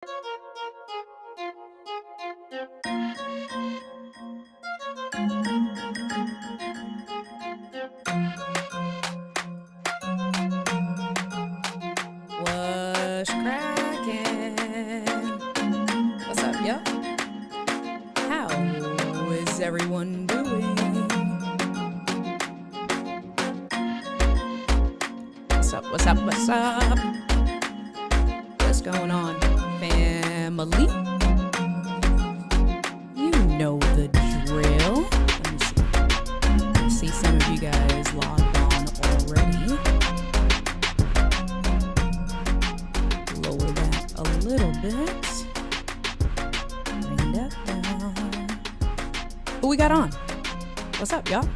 What's cracking? What's up, yo? How is everyone doing? What's up, what's up, what's up? What's going on, family? You know the drill. Let me see. I see some of you guys logged on already. Lower that a little bit. Bring that down. Who we got on? What's up, y'all?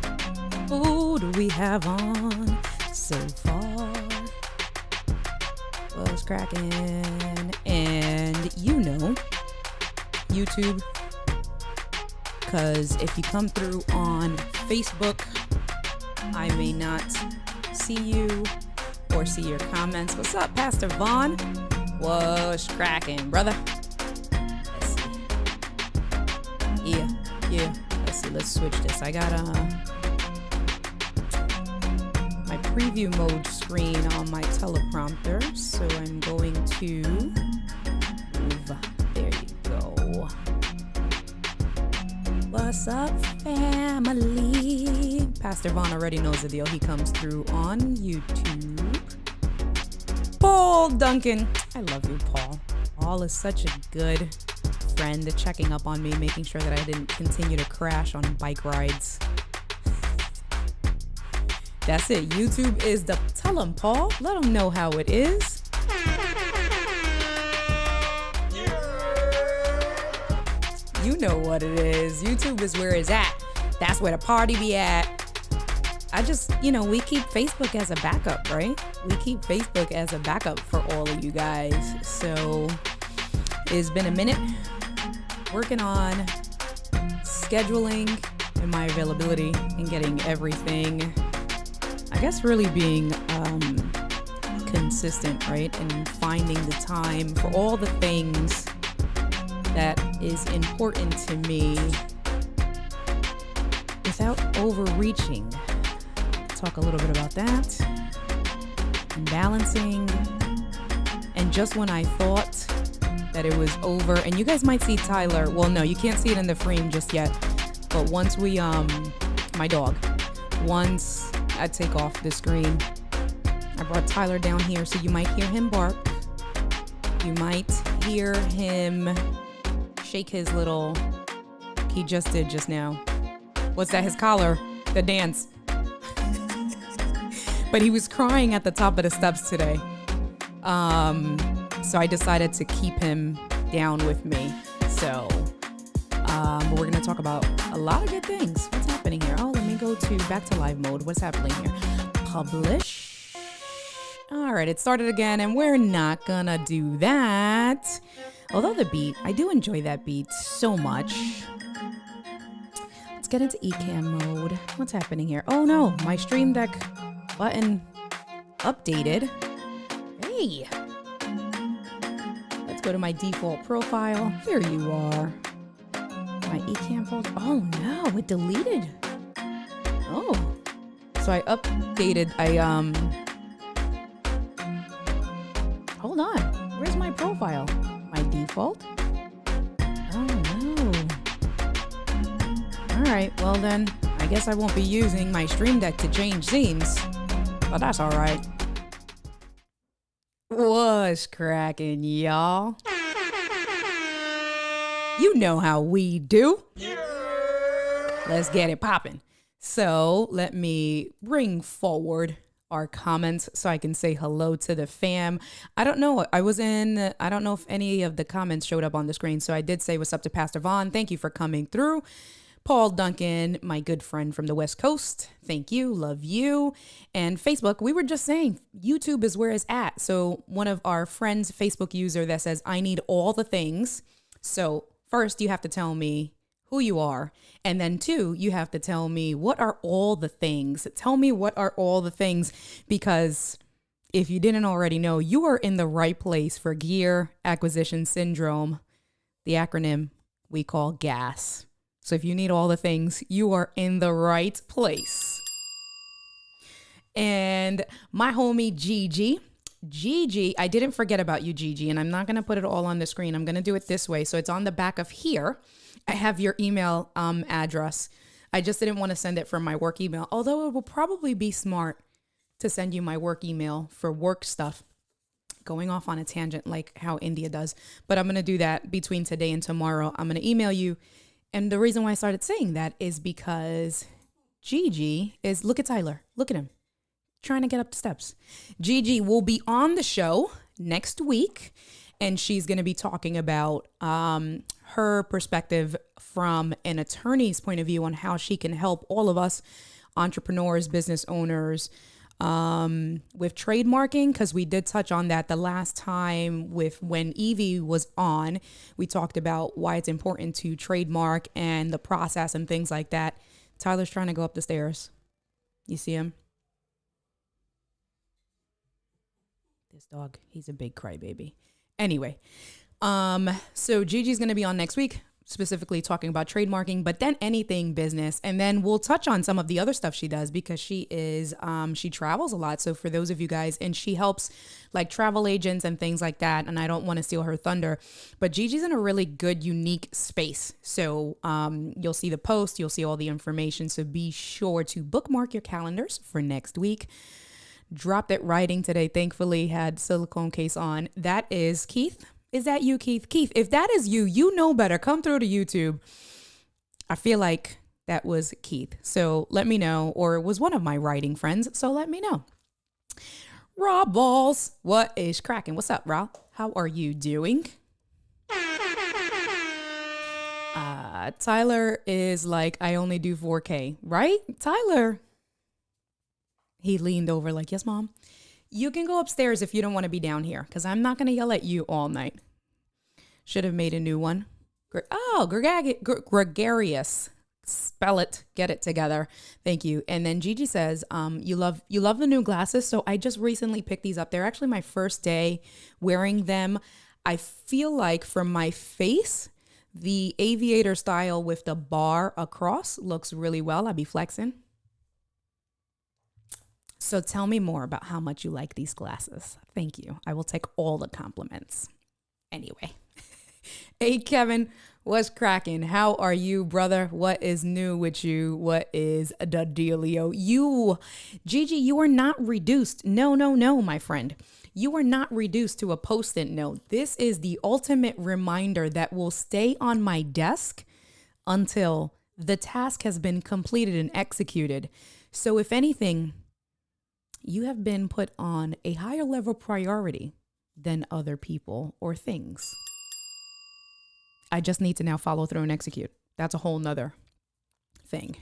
Who do we have on so far? What's cracking? And you know, YouTube, because if you come through on Facebook, I may not see you or see your comments. What's up, Pastor Vaughn? What's cracking, brother? Let's see. Yeah. Let's see. Let's switch this. I got my preview mode screen on my teleprompter, so I'm going to move. There you go. What's up, family? Pastor Vaughn already knows the deal. He comes through on YouTube. Paul Duncan. I love you, Paul. Paul is such a good friend, checking up on me, making sure that I didn't continue to crash on bike rides. That's it. YouTube is the... Tell him, Paul. Let him know how it is. You know what it is. YouTube is where it's at. That's where the party be at. I just, we keep Facebook as a backup, right? We keep Facebook as a backup for all of you guys. So it's been a minute working on scheduling and my availability and getting everything, I guess, really being consistent, right? And finding the time for all the things that is important to me without overreaching. Talk a little bit about that and balancing. And just when I thought that it was over, and you guys might see Tyler, well, no, you can't see it in the frame just yet, but once we my dog, once I take off the screen, I brought Tyler down here, so you might hear him bark, you might hear him shake his little, he just did just now, what's that, his collar, the dance. But he was crying at the top of the steps today. So I decided to keep him down with me. So, but we're going to talk about a lot of good things. What's happening here? Oh, let me go back to live mode. What's happening here? Publish. All right, it started again, and we're not going to do that. Although the beat, I do enjoy that beat so much. Let's get into eCam mode. What's happening here? Oh no, my Stream Deck button updated. Hey, let's go to my default profile. There you are. My eCam folder. Oh no, it deleted. Oh, so I updated. Hold on. Where's my profile? My default? Oh no. All right, well then, I guess I won't be using my Stream Deck to change scenes. But that's all right. What's cracking, y'all? You know how we do. Let's get it popping. So let me bring forward our comments so I can say hello to the fam. I don't know. I don't know if any of the comments showed up on the screen. So I did say what's up to Pastor Vaughn. Thank you for coming through. Paul Duncan, my good friend from the West Coast. Thank you. Love you. And Facebook, we were just saying YouTube is where it's at. So one of our friends, Facebook user that says, I need all the things. So first you have to tell me who you are. And then two, you have to tell me what are all the things. Tell me what are all the things, because if you didn't already know, you are in the right place for gear acquisition syndrome, the acronym we call GAS. So if you need all the things, you are in the right place. And my homie Gigi, I didn't forget about you, Gigi, and I'm not going to put it all on the screen. I'm going to do it this way. So it's on the back of here. I have your email address. I just didn't want to send it from my work email, although it will probably be smart to send you my work email for work stuff. Going off on a tangent like how India does. But I'm going to do that between today and tomorrow. I'm going to email you. And the reason why I started saying that is because Gigi is, look at Tyler. Look at him. Trying to get up the steps. Gigi will be on the show next week, and she's going to be talking about her perspective from an attorney's point of view on how she can help all of us entrepreneurs, business owners with trademarking, because we did touch on that the last time with when Evie was on. We talked about why it's important to trademark and the process and things like that. Tyler's trying to go up the stairs. You see him? This dog, he's a big crybaby. Anyway, so Gigi's going to be on next week, specifically talking about trademarking, but then anything business. And then we'll touch on some of the other stuff she does because she travels a lot. So for those of you guys, and she helps like travel agents and things like that. And I don't want to steal her thunder, but Gigi's in a really good, unique space. So you'll see the post, you'll see all the information. So be sure to bookmark your calendars for next week. Dropped it writing today. Thankfully had silicone case on. That is Keith. Is that you, Keith? Keith, if that is you, you know better. Come through to YouTube. I feel like that was Keith. So let me know, or it was one of my writing friends. So let me know. Rob Balls, what is cracking? What's up, Rob? How are you doing? Tyler is like, I only do 4K, right? Tyler. He leaned over like, yes, Mom. You can go upstairs if you don't want to be down here, because I'm not going to yell at you all night. Should have made a new one. Gregarious. Spell it. Get it together. Thank you. And then Gigi says, you love the new glasses. So I just recently picked these up. They're actually my first day wearing them. I feel like from my face, the aviator style with the bar across looks really well. I'll be flexing. So tell me more about how much you like these glasses. Thank you. I will take all the compliments. Anyway. Hey, Kevin, what's cracking? How are you, brother? What is new with you? What is the dealio? Gigi, you are not reduced. No, my friend. You are not reduced to a Post-it note. This is the ultimate reminder that will stay on my desk until the task has been completed and executed. So if anything, you have been put on a higher level priority than other people or things. I just need to now follow through and execute. That's a whole nother thing.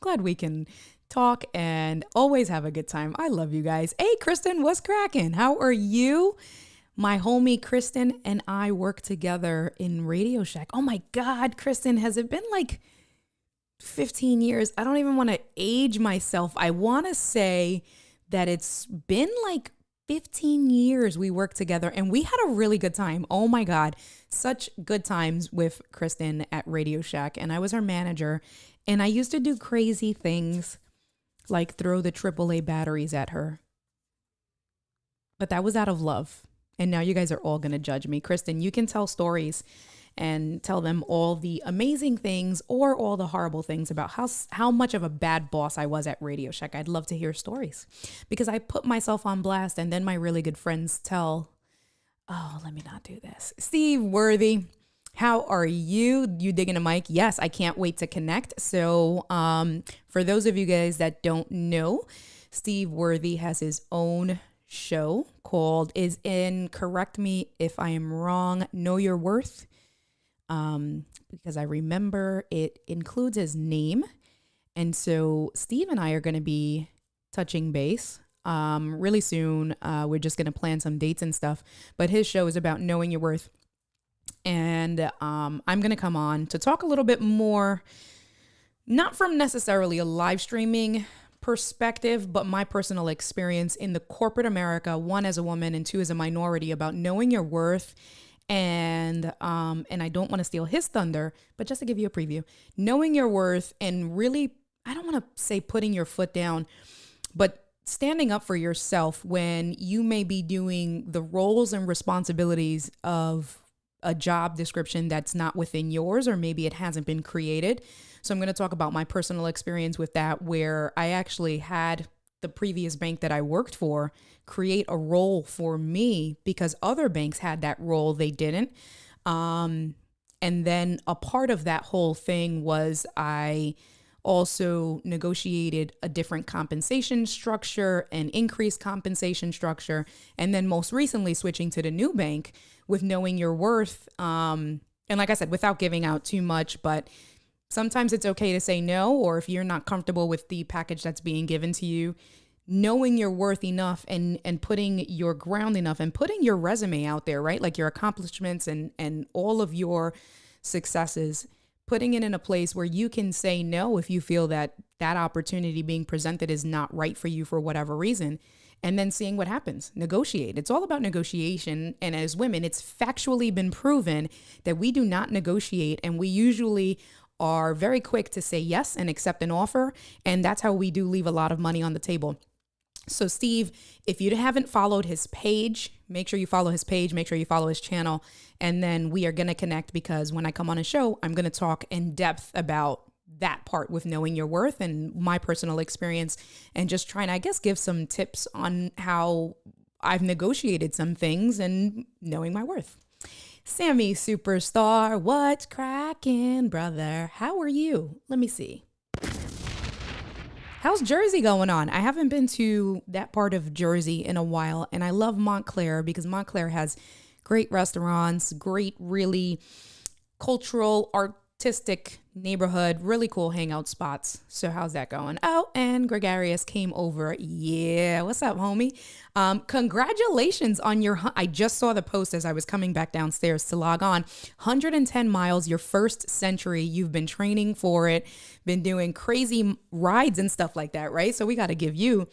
Glad we can talk and always have a good time. I love you guys. Hey, Kristen, what's cracking? How are you? My homie Kristen and I work together in Radio Shack. Oh my God, Kristen, has it been like 15 years? I don't even want to age myself. I want to say that it's been like 15 years we worked together and we had a really good time. Oh my God, such good times with Kristen at Radio Shack. And I was her manager and I used to do crazy things like throw the AAA batteries at her. But that was out of love. And now you guys are all going to judge me. Kristen, you can tell stories and tell them all the amazing things or all the horrible things about how much of a bad boss I was at Radio Shack. I'd love to hear stories because I put myself on blast and then my really good friends tell, oh, let me not do this. Steve Worthy, how are you? You digging a mic? Yes, I can't wait to connect. So for those of you guys that don't know, Steve Worthy has his own show called correct me if I am wrong, Know Your Worth. Because I remember it includes his name. And so Steve and I are going to be touching base really soon. We're just going to plan some dates and stuff. But his show is about knowing your worth. And I'm going to come on to talk a little bit more, not from necessarily a live streaming perspective, but my personal experience in the corporate America, one as a woman and two as a minority, about knowing your worth. And I don't want to steal his thunder, but just to give you a preview, knowing your worth and really, I don't want to say putting your foot down, but standing up for yourself when you may be doing the roles and responsibilities of a job description that's not within yours, or maybe it hasn't been created. So I'm going to talk about my personal experience with that, where I actually had the previous bank that I worked for create a role for me because other banks had that role. They didn't. And then a part of that whole thing was I also negotiated a different compensation structure, an increased compensation structure, and then most recently switching to the new bank with knowing your worth. And like I said, without giving out too much, but sometimes it's okay to say no, or if you're not comfortable with the package that's being given to you, knowing your worth enough and putting your ground enough and putting your resume out there, right? Like your accomplishments and all of your successes, putting it in a place where you can say no if you feel that that opportunity being presented is not right for you for whatever reason, and then seeing what happens. Negotiate. It's all about negotiation. And as women, it's factually been proven that we do not negotiate, and we usually are very quick to say yes and accept an offer. And that's how we do leave a lot of money on the table. So Steve, if you haven't followed his page, make sure you follow his page, make sure you follow his channel. And then we are going to connect, because when I come on a show, I'm going to talk in depth about that part with knowing your worth and my personal experience, and just trying to, I guess, give some tips on how I've negotiated some things and knowing my worth. Sammy Superstar, what's cracking, brother? How are you? Let me see. How's Jersey going on? I haven't been to that part of Jersey in a while, and I love Montclair because Montclair has great restaurants, great, really cultural, artistic neighborhood, really cool hangout spots. So how's that going? Oh, and Gregarious came over. Yeah, what's up, homie? Congratulations on your, I just saw the post as I was coming back downstairs to log on. 110 miles, your first century. You've been training for it, been doing crazy rides and stuff like that, right? So we got to give you,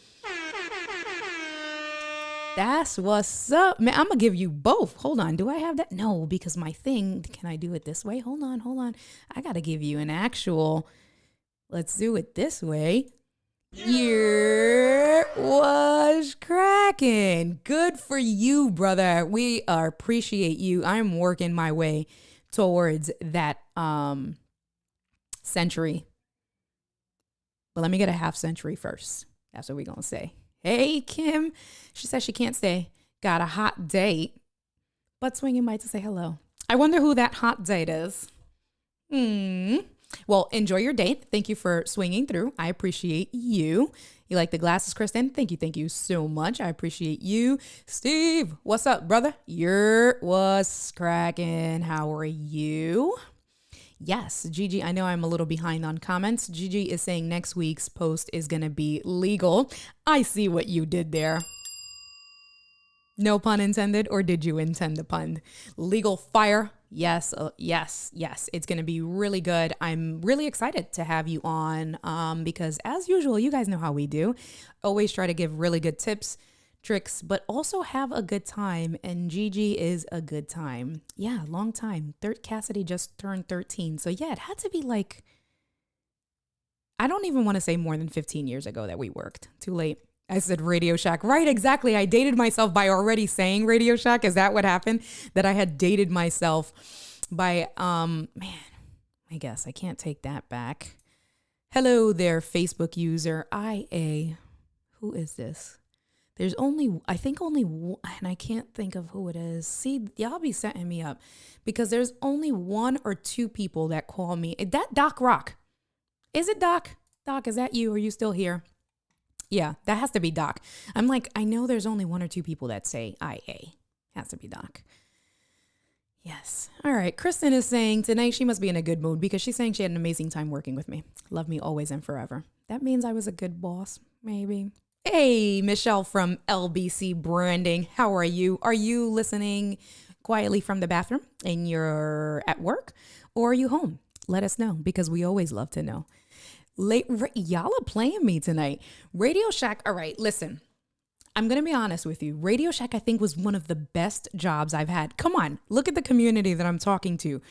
that's what's up, man. I'm gonna give you both. Hold on. Do I have that? No, because my thing, can I do it this way? Hold on. I gotta give you an actual, let's do it this way. Yeah, was cracking. Good for you, brother. We appreciate you. I'm working my way towards that century. But let me get a half century first. That's what we're gonna say. Hey, Kim. She says she can't stay. Got a hot date. But swinging by to say hello. I wonder who that hot date is. Well, enjoy your date. Thank you for swinging through. I appreciate you. You like the glasses, Kristen? Thank you so much. I appreciate you. Steve, what's up, brother? What's cracking? How are you? Yes, Gigi, I know I'm a little behind on comments. Gigi is saying next week's post is going to be legal. I see what you did there. No pun intended, or did you intend the pun? Legal fire. Yes. It's going to be really good. I'm really excited to have you on because as usual, you guys know how we do. Always try to give really good tips, tricks, but also have a good time. And Gigi is a good time. Yeah, long time. Cassidy just turned 13. So yeah, it had to be like, I don't even want to say more than 15 years ago that we worked. Too late. I said Radio Shack. Right, exactly. I dated myself by already saying Radio Shack. Is that what happened? That I had dated myself by, man, I guess I can't take that back. Hello there, Facebook user. Who is this? There's I think only one, and I can't think of who it is. See, y'all be setting me up because there's only one or two people that call me. Is that Doc Rock? Is it Doc? Doc, is that you? Are you still here? Yeah, that has to be Doc. I'm like, I know there's only one or two people that say IA. Has to be Doc. Yes. All right. Kristen is saying tonight she must be in a good mood because she's saying she had an amazing time working with me. Love me always and forever. That means I was a good boss, maybe. Hey, Michelle from LBC Branding. How are you? Are you listening quietly from the bathroom and you're at work, or are you home? Let us know because we always love to know. Y'all are playing me tonight. Radio Shack. All right, listen. I'm going to be honest with you. Radio Shack, I think, was one of the best jobs I've had. Come on, look at the community that I'm talking to.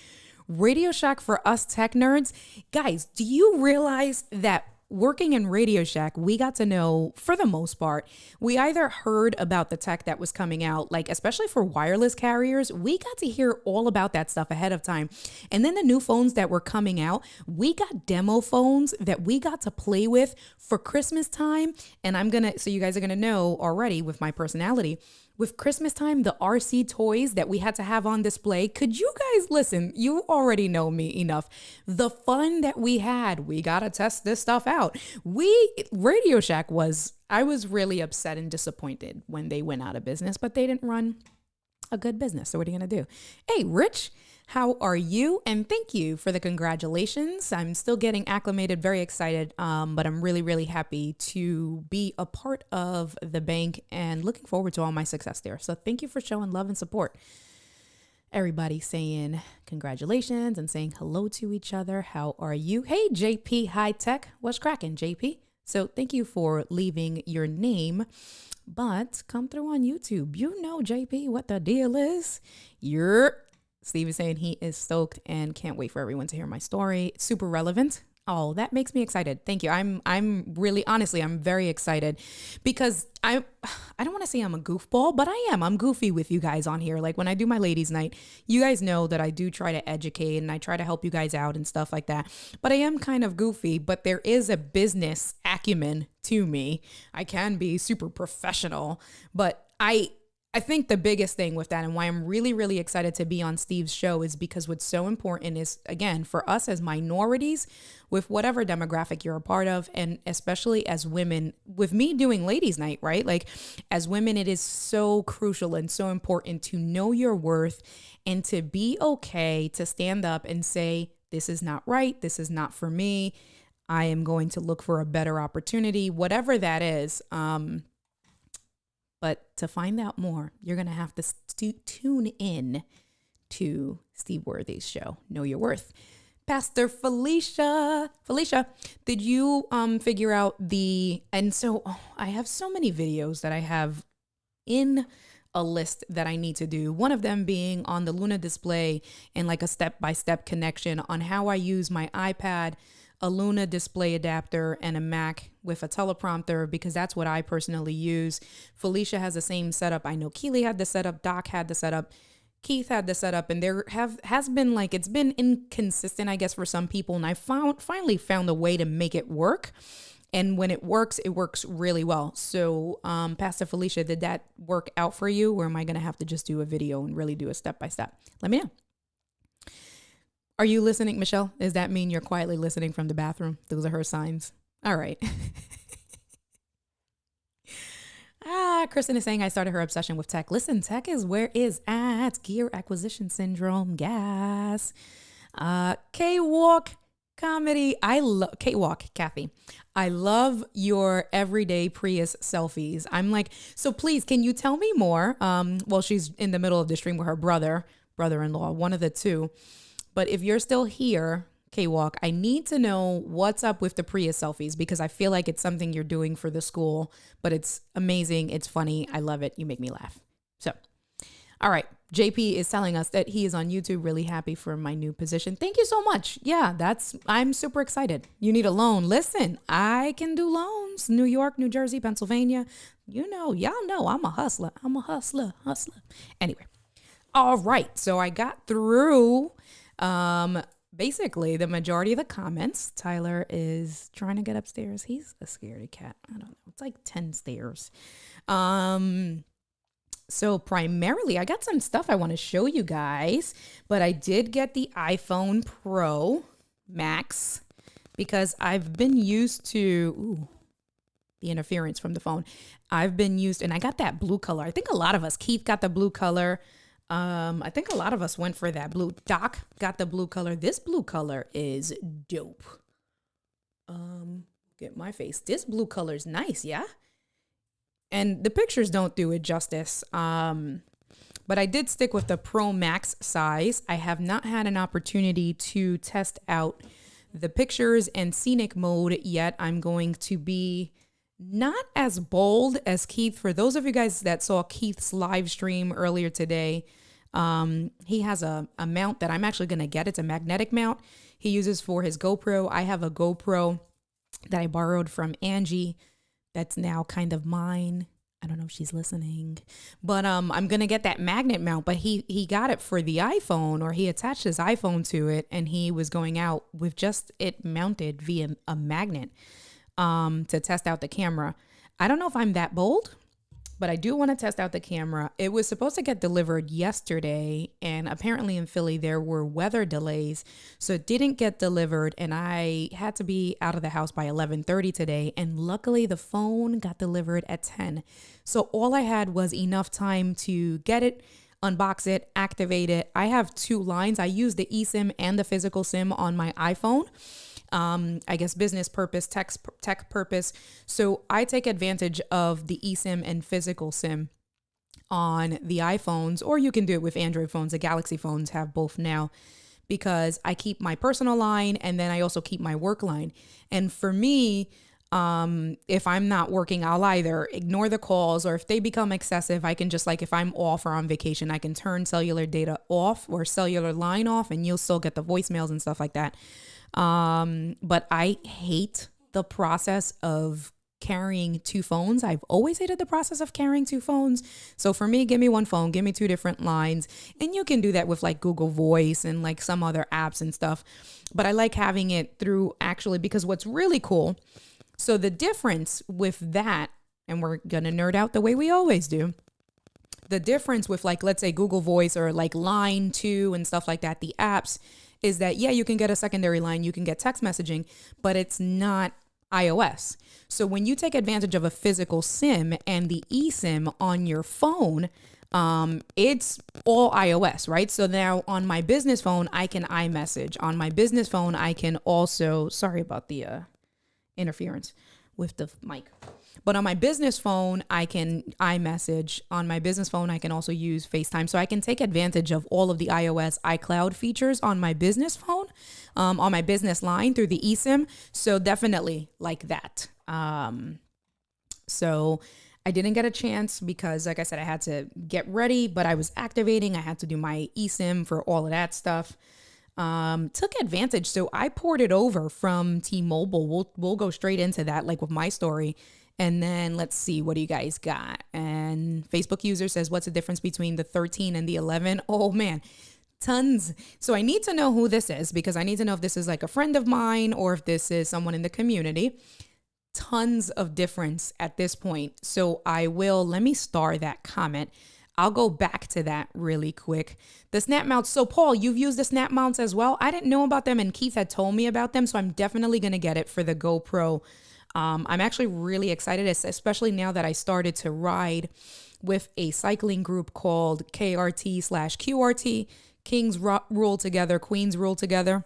Radio Shack for us tech nerds. Guys, do you realize that working in Radio Shack, we got to know, for the most part, we either heard about the tech that was coming out, like especially for wireless carriers, we got to hear all about that stuff ahead of time. And then the new phones that were coming out, we got demo phones that we got to play with for Christmas time. And so you guys are gonna know already with my personality, with Christmas time, the RC toys that we had to have on display. Could you guys listen? You already know me enough. The fun that we had, we got to test this stuff out. Radio Shack I was really upset and disappointed when they went out of business, but they didn't run a good business. So what are you going to do? Hey, Rich, how are you? And thank you for the congratulations. I'm still getting acclimated, very excited, but I'm really, really happy to be a part of the bank and looking forward to all my success there. So thank you for showing love and support. Everybody saying congratulations and saying hello to each other. How are you? Hey, JP High Tech. What's cracking, JP? So thank you for leaving your name, but come through on YouTube. You know, JP, what the deal is. Steve is saying he is stoked and can't wait for everyone to hear my story. It's super relevant. Oh, that makes me excited. Thank you. I'm really, honestly, I'm very excited because I don't want to say I'm a goofball, but I am. I'm goofy with you guys on here. Like when I do my ladies' night, you guys know that I do try to educate and I try to help you guys out and stuff like that. But I am kind of goofy, but there is a business acumen to me. I can be super professional, but I think the biggest thing with that and why I'm really, really excited to be on Steve's show is because what's so important is, again, for us as minorities, with whatever demographic you're a part of, and especially as women, with me doing ladies' night, right? Like as women, it is so crucial and so important to know your worth and to be okay to stand up and say, this is not right. This is not for me. I am going to look for a better opportunity, whatever that is. But to find out more, you're going to have to tune in to Steve Worthy's show, Know Your Worth. Pastor Felicia, did you figure out I have so many videos that I have in a list that I need to do. One of them being on the Luna display and like a step-by-step connection on how I use my iPad, a Luna display adapter, and a Mac with a teleprompter, because that's what I personally use. Felicia has the same setup. I know Keely had the setup, Doc had the setup, Keith had the setup, and there has been like, it's been inconsistent, I guess, for some people. And I finally found a way to make it work. And when it works really well. So, Pastor Felicia, did that work out for you? Or am I going to have to just do a video and really do a step-by-step? Let me know. Are you listening, Michelle? Does that mean you're quietly listening from the bathroom? Those are her signs. All right. Kristen is saying I started her obsession with tech. Listen, tech is where is at. Gear acquisition syndrome. Gas. K-Walk comedy. I love K-Walk, Kathy. I love your everyday Prius selfies. I'm like, so please, can you tell me more? Well, she's in the middle of the stream with her brother-in-law, one of the two. But if you're still here, K-Walk, I need to know what's up with the Prius selfies, because I feel like it's something you're doing for the school, but it's amazing. It's funny. I love it. You make me laugh. So, all right. JP is telling us that he is on YouTube, really happy for my new position. Thank you so much. Yeah, I'm super excited. You need a loan. Listen, I can do loans. New York, New Jersey, Pennsylvania. You know, y'all know I'm a hustler. Anyway. All right. So I got through basically the majority of the comments. Tyler is trying to get upstairs. He's a scaredy cat. I don't know. It's like 10 stairs. So primarily I got some stuff I want to show you guys, but I did get the iPhone Pro Max because I've been used to, the interference from the phone. I've been used, and I got that blue color. I think a lot of us, Keith got the blue color. I think a lot of us went for that blue. Doc got the blue color. This blue color is dope. Get my face. This blue color is nice, yeah? And the pictures don't do it justice. But I did stick with the Pro Max size. I have not had an opportunity to test out the pictures and scenic mode yet. I'm going to be not as bold as Keith. For those of you guys that saw Keith's live stream earlier today, he has a mount that I'm actually going to get. It's a magnetic mount he uses for his GoPro. I have a GoPro that I borrowed from Angie that's now kind of mine. I don't know if she's listening, but I'm going to get that magnet mount, but he got it for the iPhone, or he attached his iPhone to it, and he was going out with just it mounted via a magnet to test out the camera. I don't know if I'm that bold, but I do want to test out the camera. It was supposed to get delivered yesterday, and apparently in Philly there were weather delays, so it didn't get delivered, and I had to be out of the house by 11:30 today, and luckily the phone got delivered at 10. So all I had was enough time to get it, unbox it, activate it. I have two lines. I use the eSIM and the physical SIM on my iPhone. I guess business purpose, tech purpose. So I take advantage of the eSIM and physical SIM on the iPhones, or you can do it with Android phones. The Galaxy phones have both now, because I keep my personal line and then I also keep my work line. And for me, if I'm not working, I'll either ignore the calls, or if they become excessive, I can just, like, if I'm off or on vacation, I can turn cellular data off or cellular line off, and you'll still get the voicemails and stuff like that. But I hate the process of carrying two phones. I've always hated the process of carrying two phones. So for me, give me one phone, give me two different lines. And you can do that with like Google Voice and like some other apps and stuff. But I like having it through, actually, because what's really cool. So the difference with that, and we're going to nerd out the way we always do. The difference with, like, let's say Google Voice or like Line 2 and stuff like that, the apps, is that, yeah, you can get a secondary line, you can get text messaging, but it's not iOS. So when you take advantage of a physical SIM and the eSIM on your phone, it's all iOS, right? So now on my business phone, I can iMessage. On my business phone, I can also, sorry about the interference with the mic. But on my business phone, I can iMessage. On my business phone, I can also use FaceTime. So I can take advantage of all of the iOS iCloud features on my business phone, on my business line through the eSIM. So definitely like that. So I didn't get a chance because, like I said, I had to get ready, but I was activating. I had to do my eSIM for all of that stuff. Took advantage. So I poured it over from T-Mobile. We'll go straight into that, like with my story. And then let's see, what do you guys got? And Facebook user says, what's the difference between the 13 and the 11? Oh man, tons. So I need to know who this is, because I need to know if this is like a friend of mine or if this is someone in the community. Tons of difference at this point. So let me star that comment. I'll go back to that really quick. The snap mounts. So Paul, you've used the snap mounts as well. I didn't know about them, and Keith had told me about them. So I'm definitely going to get it for the GoPro. I'm actually really excited, especially now that I started to ride with a cycling group called KRT/QRT, Kings Rule Together, Queens Rule Together.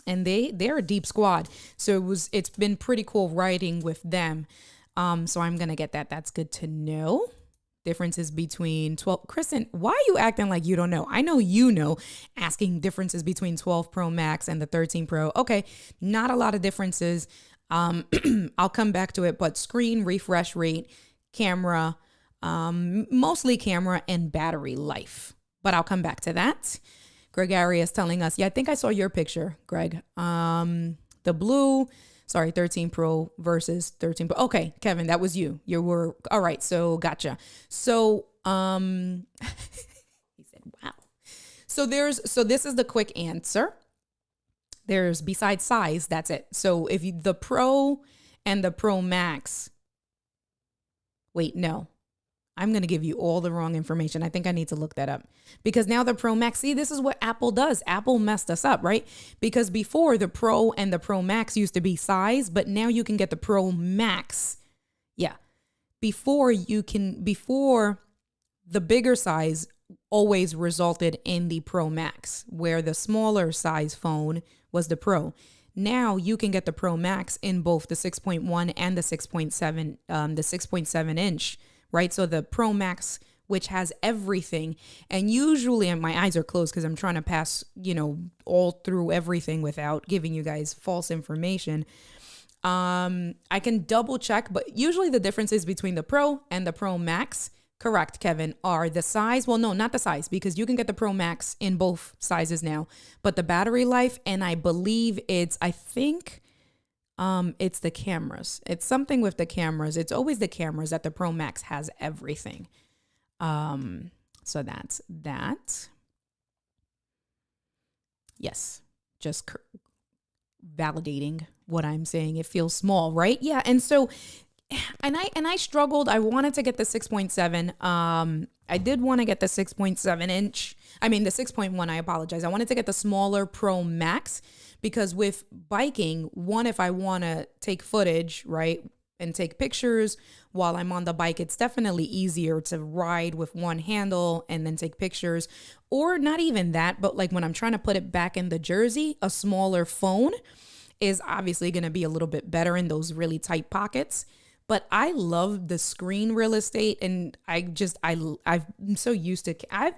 And they're a deep squad. So it's been pretty cool riding with them. So I'm going to get that. That's good to know. Differences between 12. Kristen, why are you acting like you don't know? I know you know, asking differences between 12 Pro Max and the 13 Pro. Okay, not a lot of differences. I'll come back to it, but screen refresh rate, camera, mostly camera, and battery life. But I'll come back to that. Gregory is telling us, yeah, I think I saw your picture, Greg. The blue, 13 Pro versus 13 Pro. Okay, Kevin, that was you. You were, all right, so gotcha. So, he said, wow. So this is the quick answer. There's, besides size, that's it. So if the Pro and the Pro Max, wait, no, I'm going to give you all the wrong information. I think I need to look that up, because now the Pro Max, see, this is what Apple does. Apple messed us up, right? Because before, the Pro and the Pro Max used to be size, but now you can get the Pro Max. Yeah. Before the bigger size always resulted in the Pro Max, where the smaller size phone was the Pro. Now you can get the Pro Max in both the 6.1 and the 6.7 inch, right? So the Pro Max which has everything. And usually, and my eyes are closed because I'm trying to pass, all through everything without giving you guys false information. I can double check, but usually the differences between the Pro and the Pro Max, correct, Kevin, are the size. Well, no, not the size, because you can get the Pro Max in both sizes now, but the battery life, and I believe it's the cameras. It's something with the cameras. It's always the cameras that the Pro Max has everything. So that's that. Yes, just validating what I'm saying. It feels small, right? Yeah, and so, and I struggled. I wanted to get the 6.7. I did want to get the 6.7 inch. I mean, the 6.1. I apologize. I wanted to get the smaller Pro Max because with biking, one, if I want to take footage, right, and take pictures while I'm on the bike, it's definitely easier to ride with one handle and then take pictures. Or not even that, but like when I'm trying to put it back in the jersey, a smaller phone is obviously going to be a little bit better in those really tight pockets. But I love the screen real estate, and I'm so used to. I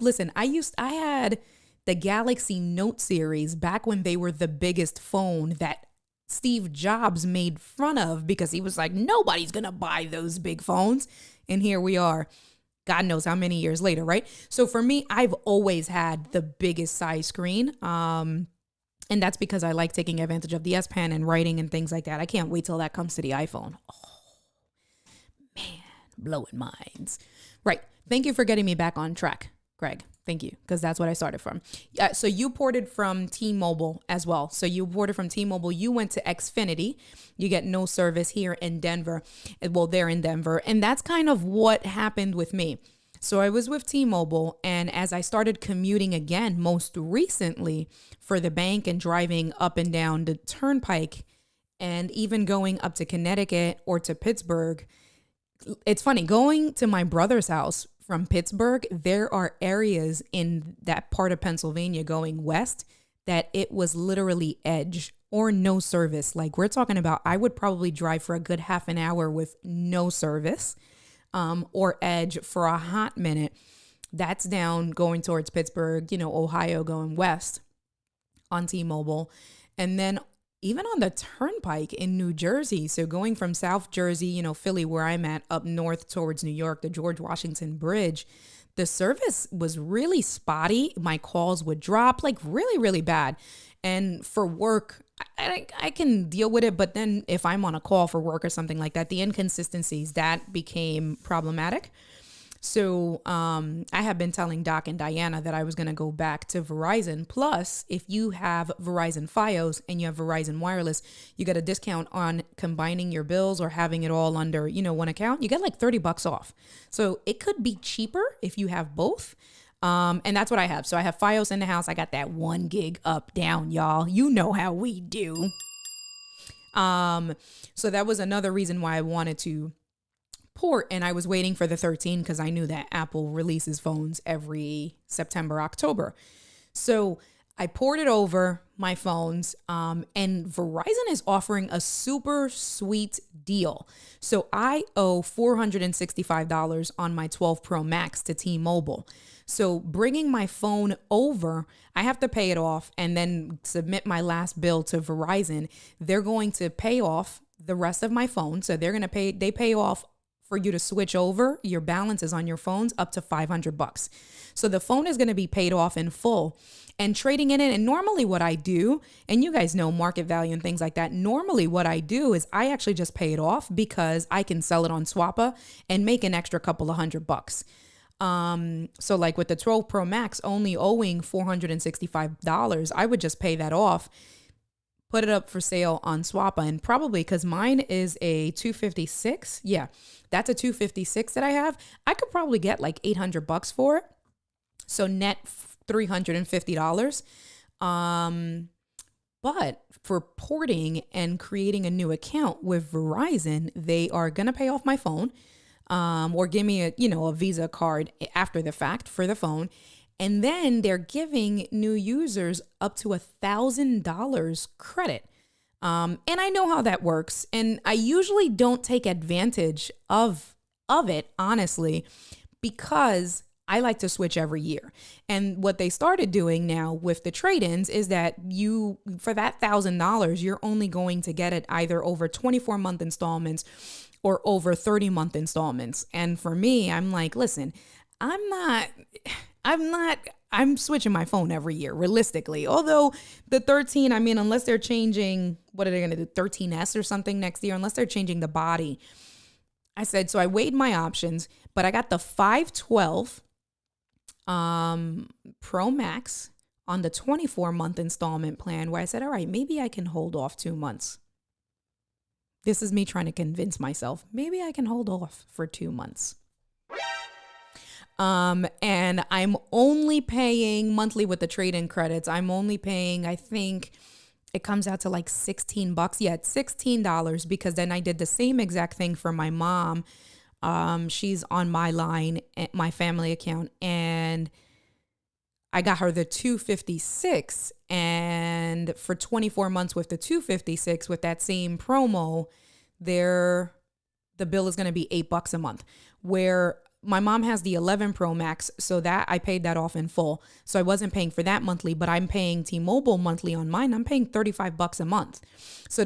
had the Galaxy Note series back when they were the biggest phone that Steve Jobs made fun of because he was like, nobody's gonna buy those big phones, and here we are. God knows how many years later, right? So for me, I've always had the biggest size screen. And that's because I like taking advantage of the S Pen and writing and things like that. I can't wait till that comes to the iPhone. Man, blowing minds. Right. Thank you for getting me back on track, Greg. Thank you, because that's what I started from. So you ported from T-Mobile as well. So you ported from T-Mobile. You went to Xfinity. You get no service here in Denver. Well, they're in Denver. And that's kind of what happened with me. So I was with T-Mobile, and as I started commuting again, most recently for the bank and driving up and down the turnpike and even going up to Connecticut or to Pittsburgh, it's funny, going to my brother's house from Pittsburgh, there are areas in that part of Pennsylvania going west that it was literally edge or no service. Like we're talking about, I would probably drive for a good half an hour with no service, or edge for a hot minute. That's down going towards Pittsburgh, Ohio, going west on T-Mobile. And then even on the turnpike in New Jersey, so going from South Jersey, Philly, where I'm at, up north towards New York, the George Washington Bridge, the service was really spotty. My calls would drop like really, really bad. And for work, I can deal with it. But then if I'm on a call for work or something like that, the inconsistencies, that became problematic. So I have been telling Doc and Diana that I was going to go back to Verizon. Plus, if you have Verizon Fios and you have Verizon Wireless, you get a discount on combining your bills or having it all under, one account. You get like $30 off. So it could be cheaper if you have both. And that's what I have. So I have Fios in the house. I got that 1 gig up, down, y'all. You know how we do. So that was another reason why I wanted to port, and I was waiting for the 13 because I knew that Apple releases phones every September, October. So I ported over my phones, and Verizon is offering a super sweet deal. So I owe $465 on my 12 Pro Max to T-Mobile. So bringing my phone over, I have to pay it off and then submit my last bill to Verizon. They're going to pay off the rest of my phone. So they pay off for you to switch over your balances on your phones up to $500. So the phone is going to be paid off in full, and trading it in. And normally what I do, and you guys know market value and things like that. Normally what I do is I actually just pay it off because I can sell it on Swappa and make an extra couple of $100. So like with the 12 Pro Max only owing $465, I would just pay that off, put it up for sale on Swappa, and probably because mine is a 256. Yeah, that's a 256 that I have. I could probably get like $800 for it. So net $350. But for porting and creating a new account with Verizon, they are going to pay off my phone, or give me a Visa card after the fact for the phone. And then they're giving new users up to $1,000 credit. And I know how that works. And I usually don't take advantage of it, honestly. because I like to switch every year. And what they started doing now with the trade-ins is that you, for that $1,000, you're only going to get it either over 24-month installments or over 30-month installments. And for me, I'm like, listen, I'm switching my phone every year, realistically. Although the 13, I mean, unless they're changing, what are they going to do, 13S or something next year, unless they're changing the body. I said, so I weighed my options, but I got the 512 Pro Max on the 24-month installment plan, where I said, all right, maybe I can hold off 2 months. This is me trying to convince myself, maybe I can hold off for 2 months. And I'm only paying monthly with the trade-in credits. I'm only paying, I think it comes out to like $16. Yeah, it's $16, because then I did the same exact thing for my mom. She's on my line, my family account, and I got her the 256, and for 24 months with the 256 with that same promo, the bill is going to be $8 a month, where my mom has the 11 Pro Max, so that I paid that off in full. So I wasn't paying for that monthly, but I'm paying T-Mobile monthly on mine. I'm paying $35 a month. So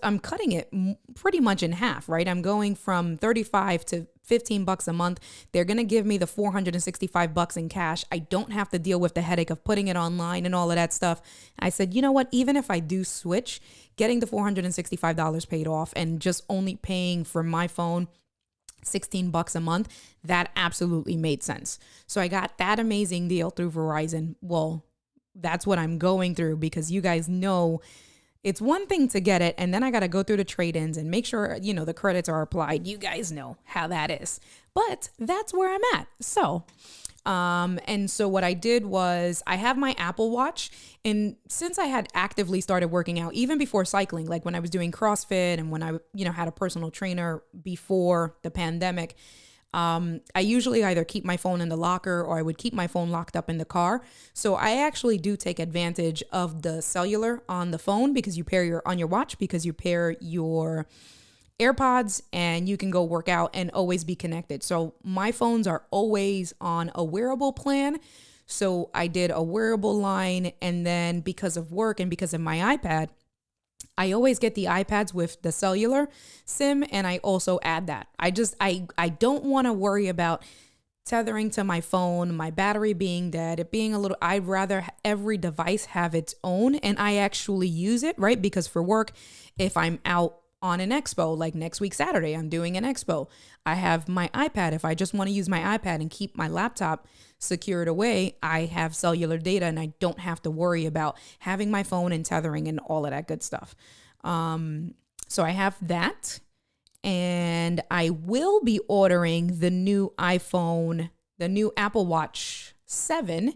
I'm cutting it pretty much in half, right? I'm going from 35 to $15 a month. They're going to give me the $465 in cash. I don't have to deal with the headache of putting it online and all of that stuff. I said, you know what? Even if I do switch, getting the $465 paid off and just only paying for my phone $16 a month, that absolutely made sense. So I got that amazing deal through Verizon. Well, that's what I'm going through, because you guys know it's one thing to get it, and then I got to go through the trade-ins and make sure, the credits are applied. You guys know how that is. But that's where I'm at. So what I did was I have my Apple Watch, and since I had actively started working out, even before cycling, like when I was doing CrossFit and when I, had a personal trainer before the pandemic, I usually either keep my phone in the locker or I would keep my phone locked up in the car. So I actually do take advantage of the cellular on the phone, because you pair on your watch, because you pair your AirPods and you can go work out and always be connected. So my phones are always on a wearable plan. So I did a wearable line, and then because of work and because of my iPad, I always get the iPads with the cellular SIM, and I also add that. I don't want to worry about tethering to my phone, my battery being dead, it being I'd rather every device have its own, and I actually use it, right? Because for work, if I'm out on an expo, like next week, Saturday, I'm doing an expo, I have my iPad. If I just want to use my iPad and keep my laptop secured away, I have cellular data, and I don't have to worry about having my phone and tethering and all of that good stuff. So I have that, and I will be ordering the new iPhone, the new Apple Watch 7.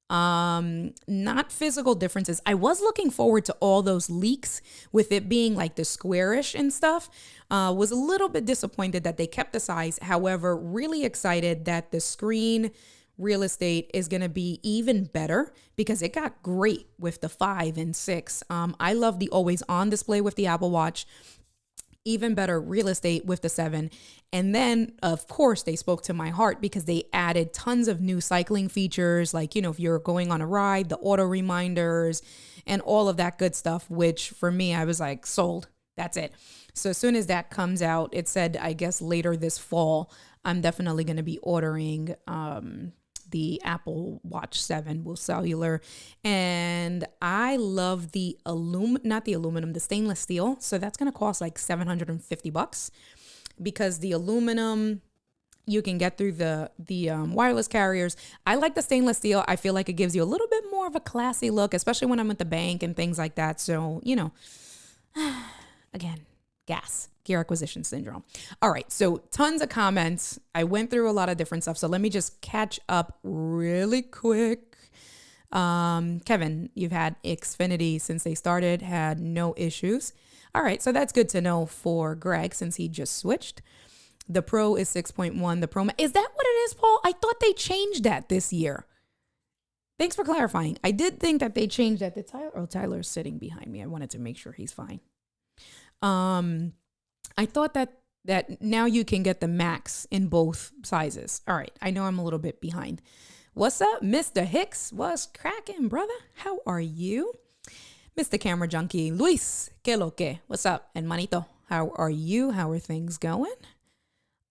Not physical differences. I was looking forward to all those leaks with it being like the squarish and stuff. Was a little bit disappointed that they kept the size. However, really excited that the screen real estate is going to be even better, because it got great with the 5 and 6. I love the always on display with the Apple Watch. Even better real estate with the 7. And then, of course, they spoke to my heart, because they added tons of new cycling features, like, if you're going on a ride, the auto reminders and all of that good stuff, which for me, I was like, sold. That's it. So as soon as that comes out, it said, I guess later this fall, I'm definitely going to be ordering the Apple Watch 7 with cellular. And I love the the stainless steel. So that's going to cost like $750, because the aluminum you can get through the wireless carriers. I like the stainless steel. I feel like it gives you a little bit more of a classy look, especially when I'm at the bank and things like that. So, again, gear acquisition syndrome. All right. So tons of comments. I went through a lot of different stuff. So let me just catch up really quick. Kevin, you've had Xfinity since they started, had no issues. All right. So that's good to know for Greg, since he just switched. The Pro is 6.1. The Pro, is that what it is, Paul? I thought they changed that this year. Thanks for clarifying. I did think that they changed that. Tyler's sitting behind me. I wanted to make sure he's fine. I thought that that now you can get the max in both sizes. All right, I know I'm a little bit behind. What's up, Mr. Hicks? What's cracking, brother? How are you? Mr. Camera Junkie, Luis, que lo que? What's up? And Manito, how are you? How are things going?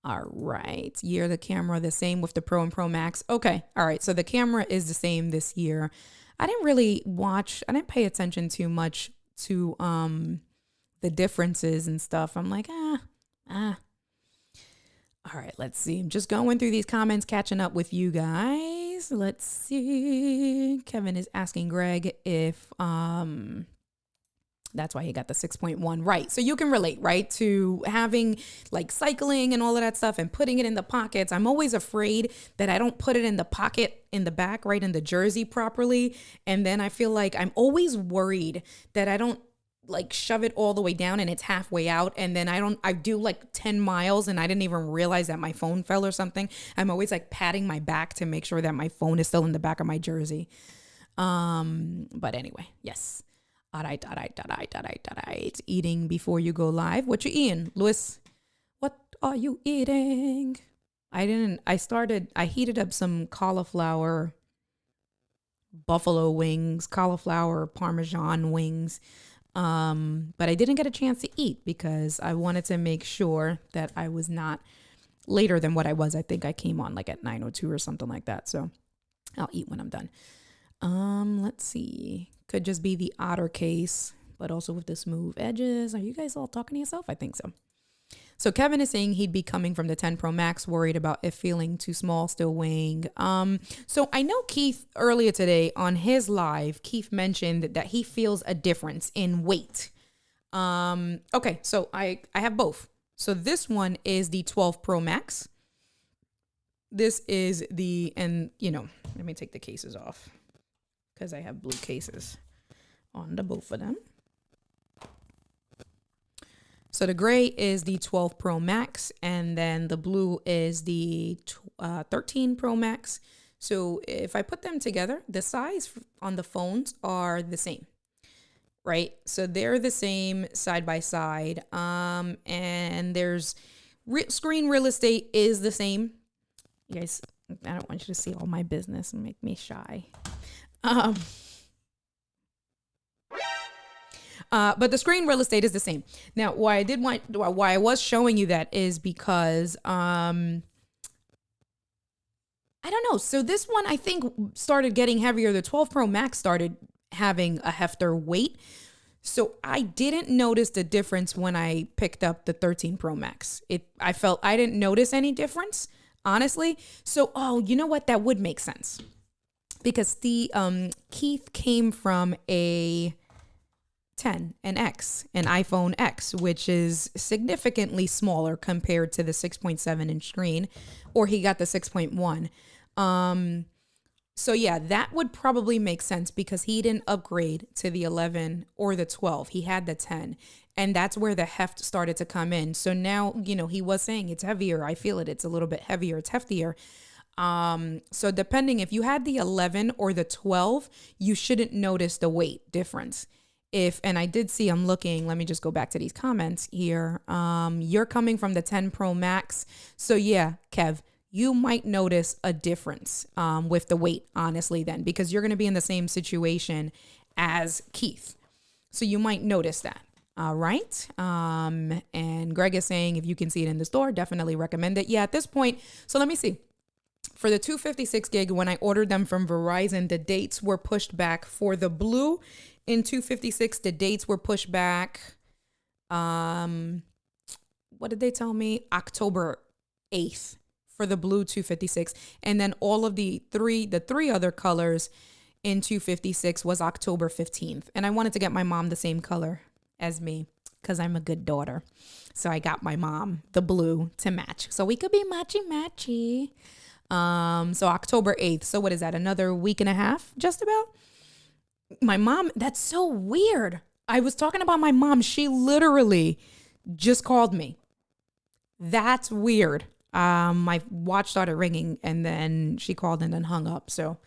All right, year the camera the same with the Pro and Pro Max. Okay, all right, so the camera is the same this year. I didn't pay attention too much to the differences and stuff. I'm like, All right, let's see. I'm just going through these comments, catching up with you guys. Let's see. Kevin is asking Greg if that's why he got the 6.1. Right. So you can relate, right, to having like cycling and all of that stuff and putting it in the pockets. I'm always afraid that I don't put it in the pocket in the back, right, in the jersey properly. And then I feel like I'm always worried that I don't like shove it all the way down and it's halfway out. And then I do like 10 miles and I didn't even realize that my phone fell or something. I'm always like patting my back to make sure that my phone is still in the back of my jersey. But anyway, yes. All right. Eating before you go live. What you eating, Luis? What are you eating? I heated up some cauliflower buffalo wings, cauliflower Parmesan wings. But I didn't get a chance to eat because I wanted to make sure that I was not later than what I was. I think I came on like at 9:02 or something like that. So I'll eat when I'm done. Let's see. Could just be the otter case, but also with the smooth edges. Are you guys all talking to yourself? I think so. So Kevin is saying he'd be coming from the 10 Pro Max, worried about it feeling too small, still weighing. So I know Keith earlier today on his live, Keith mentioned that he feels a difference in weight. Okay, so I have both. So this one is the 12 Pro Max. This is let me take the cases off because I have blue cases on the both of them. So the gray is the 12 Pro Max, and then the blue is the 13 Pro Max. So if I put them together, the size on the phones are the same, right? So they're the same side by side. And there's screen real estate is the same. You guys, I don't want you to see all my business and make me shy. But the screen real estate is the same. Now, why I was showing you that is because, I don't know. So this one, I think, started getting heavier. The 12 Pro Max started having a heftier weight. So I didn't notice the difference when I picked up the 13 Pro Max. I didn't notice any difference, honestly. So, you know what? That would make sense. Because the Keith came from a 10, an iPhone X, which is significantly smaller compared to the 6.7 inch screen, or he got the 6.1. So yeah, that would probably make sense because he didn't upgrade to the 11 or the 12. He had the 10, and that's where the heft started to come in. So now, he was saying it's heavier. I feel it. It's a little bit heavier. It's heftier. So depending if you had the 11 or the 12, you shouldn't notice the weight difference. And I did see, I'm looking, let me just go back to these comments here. You're coming from the 10 Pro Max. So yeah, Kev, you might notice a difference with the weight, honestly, then, because you're going to be in the same situation as Keith. So you might notice that. All right. And Greg is saying if you can see it in the store, definitely recommend it. Yeah, at this point. So let me see. For the 256 gig, when I ordered them from Verizon, the dates were pushed back. For the blue in 256, the dates were pushed back. What did they tell me? October 8th for the blue 256. And then all of the three other colors in 256 was October 15th. And I wanted to get my mom the same color as me because I'm a good daughter. So I got my mom the blue to match. So we could be matchy. So October 8th. So what is that? Another week and a half, just about? My mom, that's so weird. I was talking about my mom. She literally just called me. That's weird. My watch started ringing and then she called and then hung up. So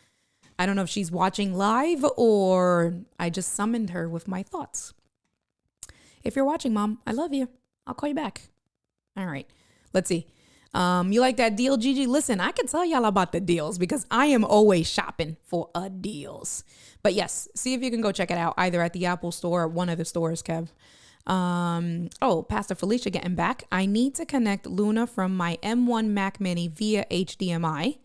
I don't know if she's watching live or I just summoned her with my thoughts. If you're watching, Mom, I love you. I'll call you back. All right. Let's see. You like that deal, Gigi? Listen, I can tell y'all about the deals because I am always shopping for deals. But yes, see if you can go check it out either at the Apple store or one of the stores, Kev. Pastor Felicia getting back. I need to connect Luna from my M1 Mac Mini via HDMI.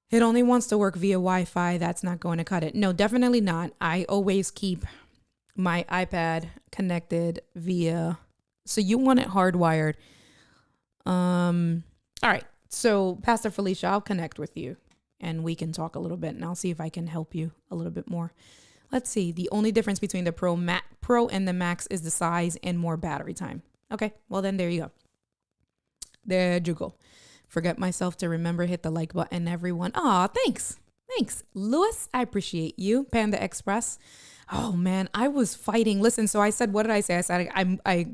It only wants to work via Wi-Fi. That's not going to cut it. No, definitely not. I always keep my iPad connected via. So you want it hardwired. All right. So Pastor Felicia, I'll connect with you and we can talk a little bit and I'll see if I can help you a little bit more. Let's see. The only difference between the Pro and the Max is the size and more battery time. Okay. Well, then there you go. There you go. Forget myself to remember, hit the like button, everyone. Aw, thanks. Thanks. Lewis, I appreciate you. Panda Express. Oh, man, I was fighting. Listen, so I said, what did I say? I said I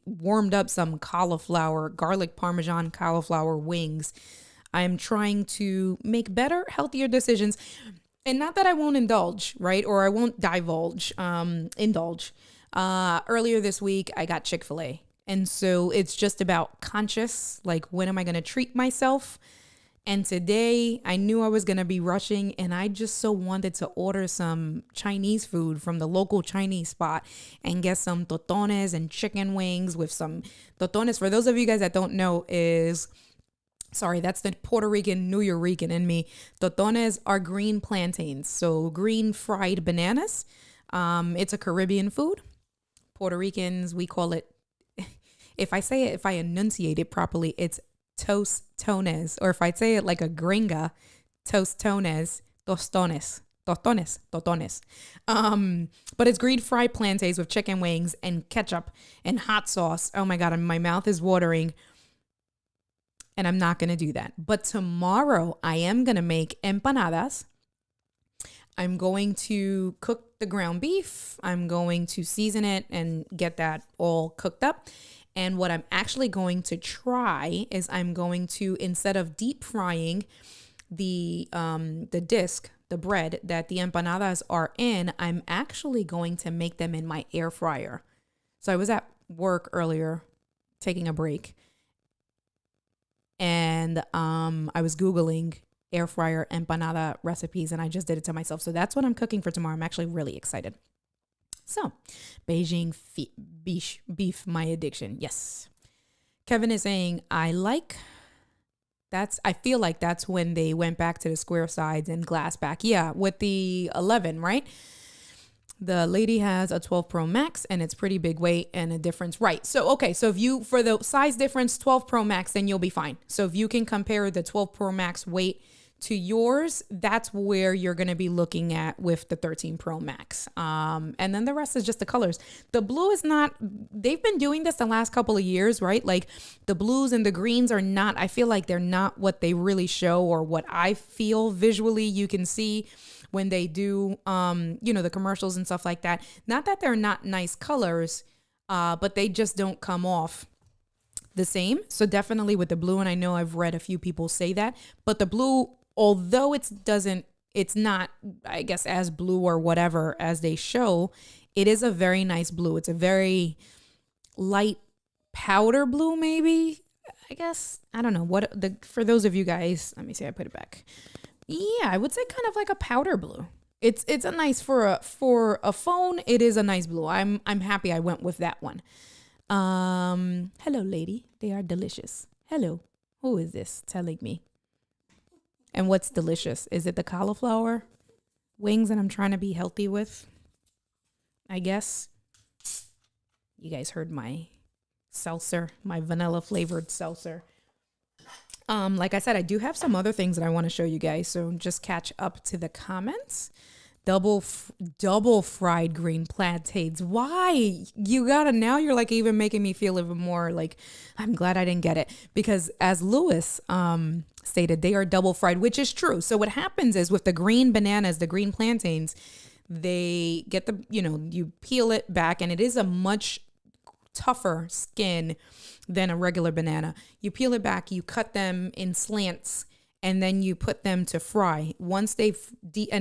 warmed up some cauliflower, garlic parmesan cauliflower wings. I'm trying to make better, healthier decisions. And not that I won't indulge, right? Or I won't indulge. Earlier this week, I got Chick-fil-A. And so it's just about conscious, like, when am I going to treat myself? And today I knew I was going to be rushing and I just so wanted to order some Chinese food from the local Chinese spot and get some totones and chicken wings with some totones. For those of you guys that don't know that's the Puerto Rican, New Yorican in me. Totones are green plantains. So green fried bananas. It's a Caribbean food. Puerto Ricans, we call it, if I enunciate it properly, it's tostones, or if I'd say it like a gringa, tostones. But it's green fried plantains with chicken wings and ketchup and hot sauce. Oh my God, my mouth is watering. And I'm not going to do that. But tomorrow I am going to make empanadas. I'm going to cook the ground beef. I'm going to season it and get that all cooked up. And what I'm actually going to try is I'm going to, instead of deep frying the disc, the bread that the empanadas are in, I'm actually going to make them in my air fryer. So I was at work earlier taking a break and I was Googling air fryer empanada recipes and I just did it to myself. So that's what I'm cooking for tomorrow. I'm actually really excited. So, Beijing beef, my addiction. Yes. Kevin is saying, I feel like that's when they went back to the square sides and glass back. Yeah, with the 11, right? The lady has a 12 Pro Max and it's pretty big weight and a difference. Right. So, okay. So if for the size difference, 12 Pro Max, then you'll be fine. So if you can compare the 12 Pro Max weight to yours, that's where you're going to be looking at with the 13 Pro Max. And then the rest is just the colors. The blue is not, they've been doing this the last couple of years, right? Like the blues and the greens are not, I feel like they're not what they really show or what I feel visually you can see when they do, the commercials and stuff like that. Not that they're not nice colors, but they just don't come off the same. So definitely with the blue, and I know I've read a few people say that, but the blue, although it's not, I guess, as blue or whatever as they show, it is a very nice blue. It's a very light powder blue, maybe, I guess. I don't know for those of you guys, let me see, I put it back. Yeah, I would say kind of like a powder blue. It's a nice, for a phone, it is a nice blue. I'm happy I went with that one. Hello, lady. They are delicious. Hello. Who is this telling me? And what's delicious? Is it the cauliflower wings that I'm trying to be healthy with? I guess. You guys heard my seltzer, my vanilla flavored seltzer. Like I said, I do have some other things that I want to show you guys. So just catch up to the comments. Double fried green plantains. Why? Now you're like even making me feel even more like I'm glad I didn't get it, because as Lewis stated, they are double fried, which is true. So what happens is with the green bananas, the green plantains, they get you peel it back and it is a much tougher skin than a regular banana. You peel it back, you cut them in slants, and then you put them to fry. Once and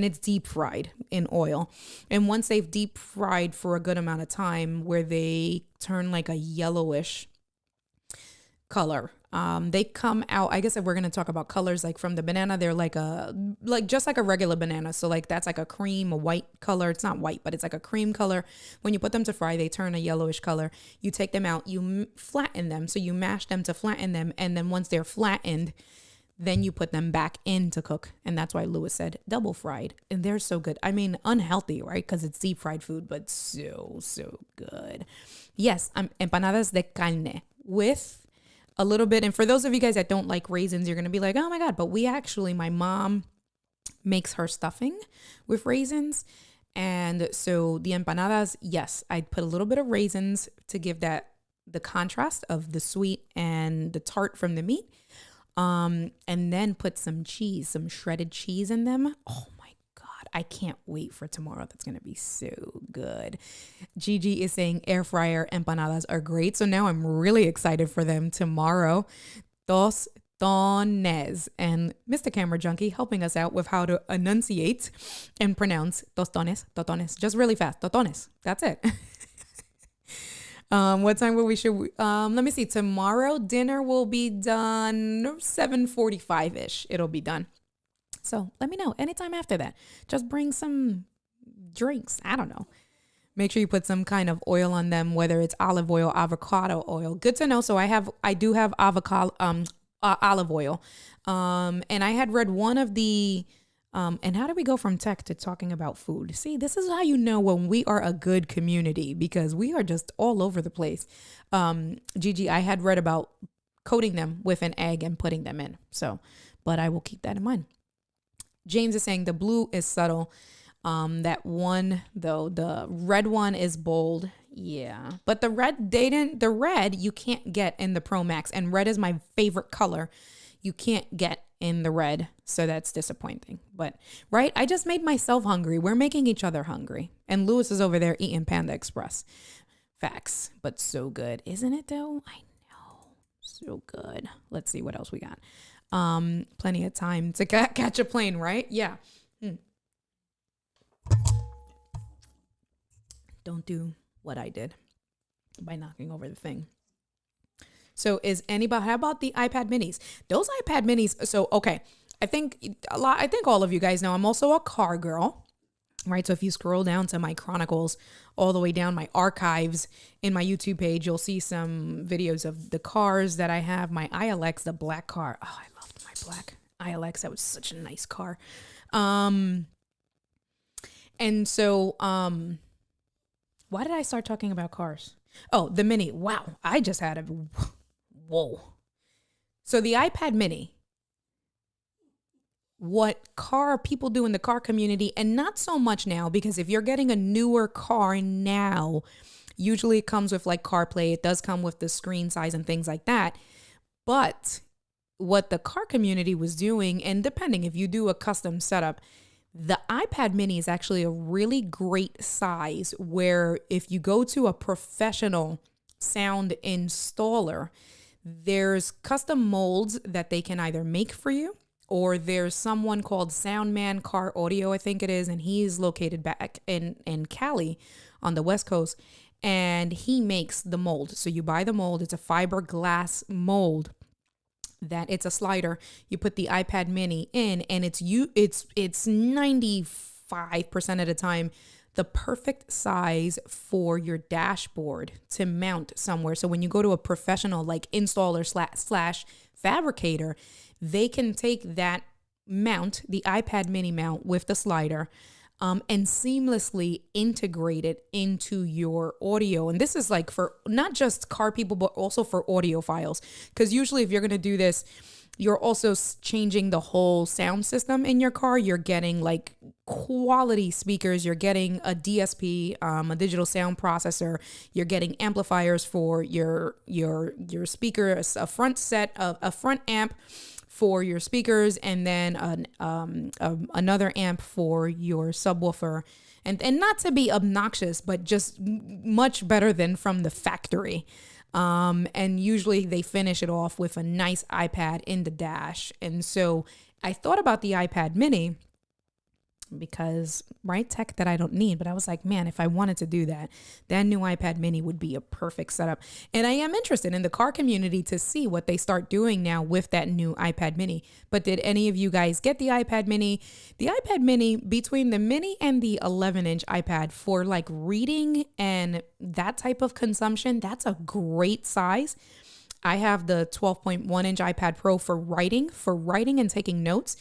it's deep fried in oil. And once they've deep fried for a good amount of time where they turn like a yellowish, color. They come out, I guess if we're going to talk about colors, like from the banana, they're like just like a regular banana. So like that's like a cream, a white color. It's not white, but it's like a cream color. When you put them to fry, they turn a yellowish color. You take them out, you flatten them. So you mash them to flatten them. And then once they're flattened, then you put them back in to cook. And that's why Lewis said double fried. And they're so good. I mean, unhealthy, right? Because it's deep fried food, but so good. Yes, empanadas de carne with a little bit. And for those of you guys that don't like raisins, you're going to be like, oh my God. But my mom makes her stuffing with raisins. And so the empanadas, yes, I'd put a little bit of raisins to give that the contrast of the sweet and the tart from the meat. And then put some cheese, some shredded cheese in them. Oh my God, I can't wait for tomorrow. That's going to be so good. Gigi is saying air fryer empanadas are great. So now I'm really excited for them tomorrow. Tostones. And Mr. Camera Junkie helping us out with how to enunciate and pronounce tostones. Just really fast. Tostones. That's it. What time will we should? Let me see. Tomorrow dinner will be done 7:45-ish. It'll be done. So let me know anytime after that. Just bring some drinks. I don't know. Make sure you put some kind of oil on them, whether it's olive oil, avocado oil. Good to know. So I do have olive oil. And I had read one of the. And how do we go from tech to talking about food? See, this is how you know when we are a good community, because we are just all over the place. Gigi, I had read about coating them with an egg and putting them in. So, but I will keep that in mind. James is saying the blue is subtle. That one though, the red one is bold. Yeah, but the red you can't get in the Pro Max, and red is my favorite color. You can't get in the red, so that's disappointing. But right, I just made myself hungry. We're making each other hungry, and Lewis is over there eating Panda Express. Facts, but so good, isn't it though? I know, so good. Let's see what else we got. Plenty of time to catch a plane, right? Yeah. Don't do what I did by knocking over the thing. So how about the iPad minis? Those iPad minis. So, okay. I think all of you guys know I'm also a car girl, right? So if you scroll down to my chronicles, all the way down my archives in my YouTube page, you'll see some videos of the cars that I have. My ILX, the black car. Oh, I loved my black ILX. That was such a nice car. And so, why did I start talking about cars? Oh, the mini. Wow. I just had whoa. So the iPad mini, what car people do in the car community, and not so much now, because if you're getting a newer car now, usually it comes with like CarPlay. It does come with the screen size and things like that. But what the car community was doing, and depending if you do a custom setup, the iPad mini is actually a really great size where if you go to a professional sound installer, there's custom molds that they can either make for you, or there's someone called Soundman Car Audio, I think it is, and he's located back in Cali on the West Coast, and he makes the mold. So you buy the mold. It's a fiberglass mold that it's a slider. You put the iPad mini in, and it's 95% of the time the perfect size for your dashboard to mount somewhere. So when you go to a professional like installer slash fabricator, they can take that mount, the iPad mini mount with the slider, and seamlessly integrate it into your audio. And this is like for not just car people, but also for audiophiles. Because usually if you're going to do this, you're also changing the whole sound system in your car. You're getting like quality speakers. You're getting a DSP, a digital sound processor. You're getting amplifiers for your speakers, a front amp for your speakers, and then another amp for your subwoofer. And not to be obnoxious, but just much better than from the factory. And usually they finish it off with a nice iPad in the dash. And so I thought about the iPad mini because, right, tech that I don't need. But I was like, man, if I wanted to do that, that new iPad mini would be a perfect setup. And I am interested in the car community to see what they start doing now with that new iPad mini. But did any of you guys get the iPad mini? The iPad mini, between the mini and the 11-inch iPad for like reading and that type of consumption, that's a great size. I have the 12.1 inch iPad Pro for writing and taking notes.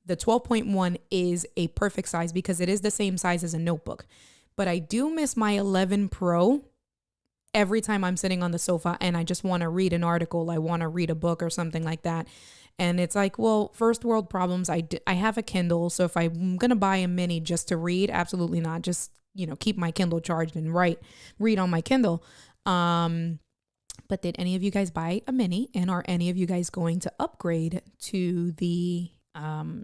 The 12.1 is a perfect size because it is the same size as a notebook. But I do miss my 11 Pro every time I'm sitting on the sofa and I just want to read an article. I want to read a book or something like that. And it's like, well, first world problems. I have a Kindle. So if I'm going to buy a mini just to read, absolutely not. Just, keep my Kindle charged and read on my Kindle. But did any of you guys buy a mini, and are any of you guys going to upgrade to the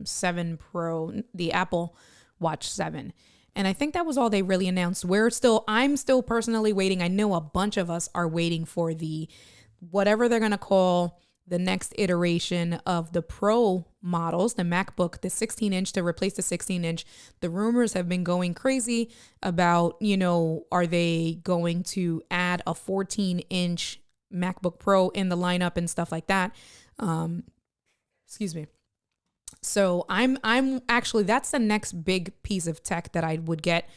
7 Pro, the Apple Watch 7? And I think that was all they really announced. I'm still personally waiting. I know a bunch of us are waiting for the, whatever they're going to call the next iteration of the Pro models, the MacBook, the 16-inch to replace the 16-inch. The rumors have been going crazy about, are they going to add a 14-inch MacBook Pro in the lineup and stuff like that. Excuse me. So I'm actually, that's the next big piece of tech that I would get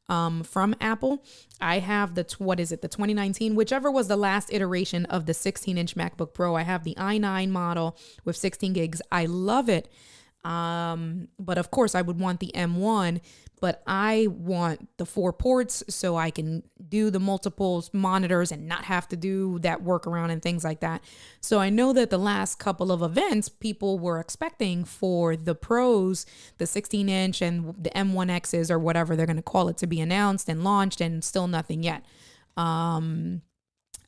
from Apple. I have the 2019, whichever was the last iteration of the 16-inch MacBook Pro. I have the i9 model with 16 gigs. I love it. But of course I would want the M1, but I want the 4 ports so I can do the multiple monitors and not have to do that workaround and things like that. So I know that the last couple of events people were expecting for the Pros, the 16-inch and the M1Xs or whatever they're going to call it, to be announced and launched, and still nothing yet.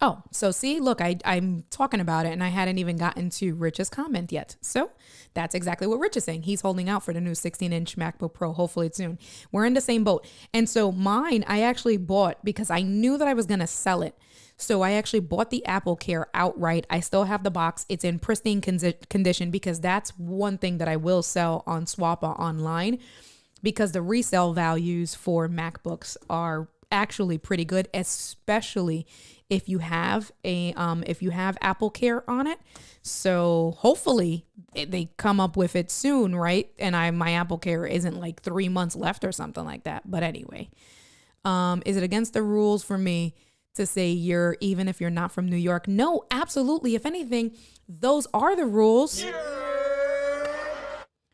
Oh, so see, look, I'm talking about it and I hadn't even gotten to Rich's comment yet. So that's exactly what Rich is saying. He's holding out for the new 16-inch MacBook Pro, hopefully soon. We're in the same boat. And so mine, I actually bought because I knew that I was going to sell it. So I actually bought the Apple Care outright. I still have the box. It's in pristine condition because that's one thing that I will sell on Swappa online, because the resale values for MacBooks are actually pretty good, especially if you have Apple Care on it. So hopefully they come up with it soon, right? And my Apple Care isn't like 3 months left or something like that. But anyway, is it against the rules for me to say even if you're not from New York? No, absolutely. If anything, those are the rules. Yeah.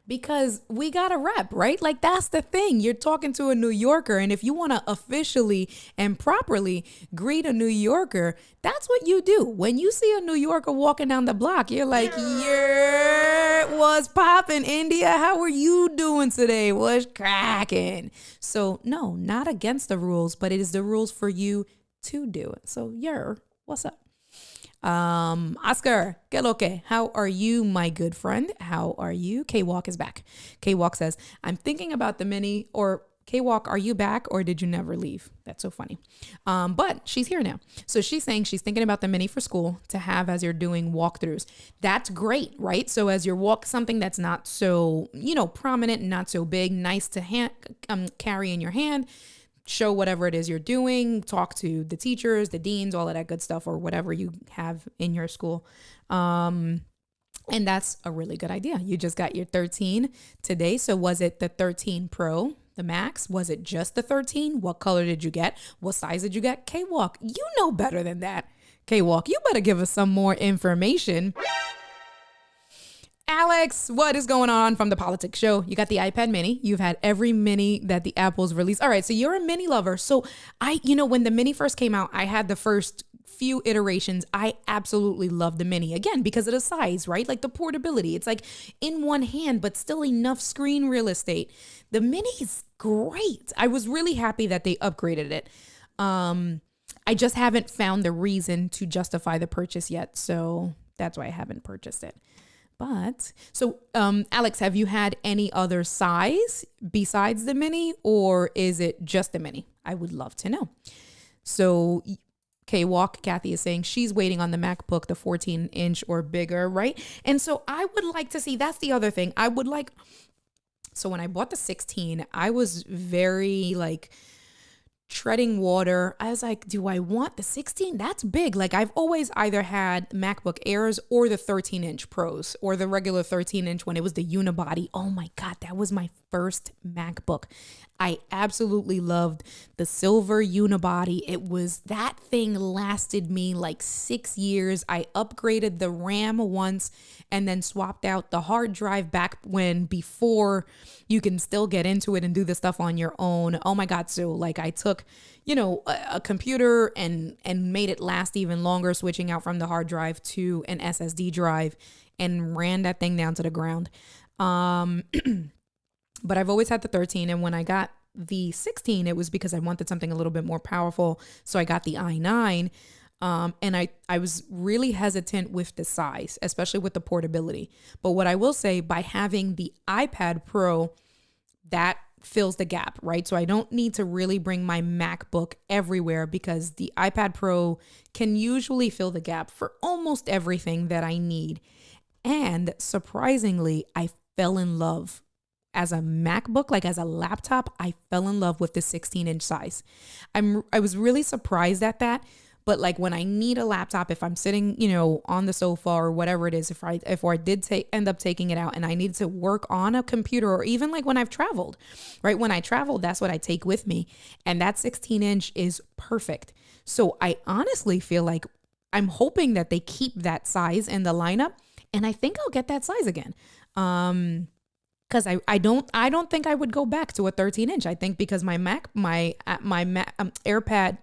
Because we got a rep, right? Like, that's the thing. You're talking to a New Yorker, and if you want to officially and properly greet a New Yorker, that's what you do. When you see a New Yorker walking down the block, you're like, yeah, what's poppin', India? How are you doing today? What's cracking? So no, not against the rules, but it is the rules for you to do it. So what's up? Oscar, que lo que? How are you, my good friend? How are you? K-Walk is back. K-Walk says, I'm thinking about the mini. Or K-Walk, are you back or did you never leave? That's so funny. But she's here now. So she's saying she's thinking about the mini for school to have as you're doing walkthroughs. That's great, right? So as you're something that's not so, prominent and not so big, nice to carry in your hand. Show whatever it is you're doing, talk to the teachers, the deans, all of that good stuff, or whatever you have in your school. And that's a really good idea. You just got your 13 today. So was it the 13 Pro, the Max? Was it just the 13? What color did you get? What size did you get? K-Walk, you know better than that. K-Walk, you better give us some more information. Alex, what is going on from the Politics Show? You got the iPad mini. You've had every mini that the Apple's released. All right, so you're a mini lover. So when the mini first came out, I had the first few iterations. I absolutely love the mini, again, because of the size, right? Like the portability. It's like in one hand, but still enough screen real estate. The mini is great. I was really happy that they upgraded it. I just haven't found the reason to justify the purchase yet. So that's why I haven't purchased it. But so, Alex, have you had any other size besides the mini, or is it just the mini? I would love to know. So K-Walk, Kathy is saying she's waiting on the MacBook, the 14-inch or bigger, right? And so I would like to see, that's the other thing. So when I bought the 16, I was very like treading water. I was like, do I want the 16? That's big. Like I've always either had MacBook Airs or the 13-inch Pros or the regular 13-inch when it was the unibody. Oh my God, that was my first MacBook. I absolutely loved the silver unibody. That thing lasted me like 6 years. I upgraded the RAM once and then swapped out the hard drive back before you can still get into it and do the stuff on your own. Oh my God. So like I took, a computer and made it last even longer, switching out from the hard drive to an SSD drive and ran that thing down to the ground. But I've always had the 13. And when I got the 16, it was because I wanted something a little bit more powerful. So I got the i9. And I was really hesitant with the size, especially with the portability. But what I will say, by having the iPad Pro, that fills the gap, right? So I don't need to really bring my MacBook everywhere because the iPad Pro can usually fill the gap for almost everything that I need. And surprisingly, I fell in love as a MacBook, like as a laptop, I fell in love with the 16-inch size. I was really surprised at that. But like when I need a laptop, if I'm sitting, on the sofa or whatever it is, if I did end up taking it out and I need to work on a computer, or even like when I've traveled, right? When I travel, that's what I take with me. And that 16-inch is perfect. So I honestly feel like I'm hoping that they keep that size in the lineup. And I think I'll get that size again. Because I don't think I would go back to a 13-inch. I think because my AirPad.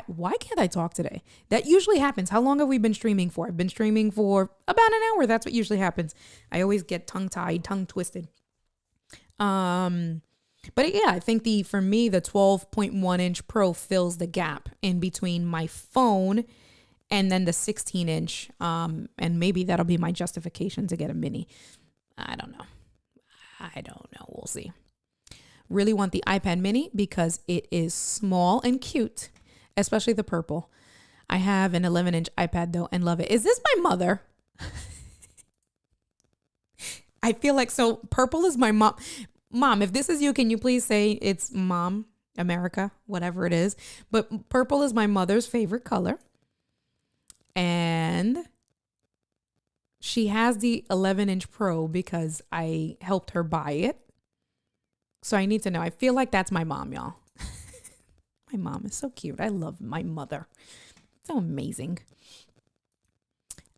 Why can't I talk today? That usually happens. How long have we been streaming for? I've been streaming for about an hour. That's what usually happens. I always get tongue-tied, tongue-twisted. But yeah, I think for me, the 12.1-inch Pro fills the gap in between my phone and then the 16-inch. And maybe that'll be my justification to get a mini. I don't know. We'll see. Really want the iPad mini because it is small and cute. Especially the purple. I have an 11-inch iPad though and love it. Is this my mother? I feel like purple is my mom. Mom, if this is you, can you please say it's Mom, America, whatever it is. But purple is my mother's favorite color. And she has the 11-inch Pro because I helped her buy it. So I need to know. I feel like that's my mom, y'all. My mom is so cute. I love my mother. So amazing.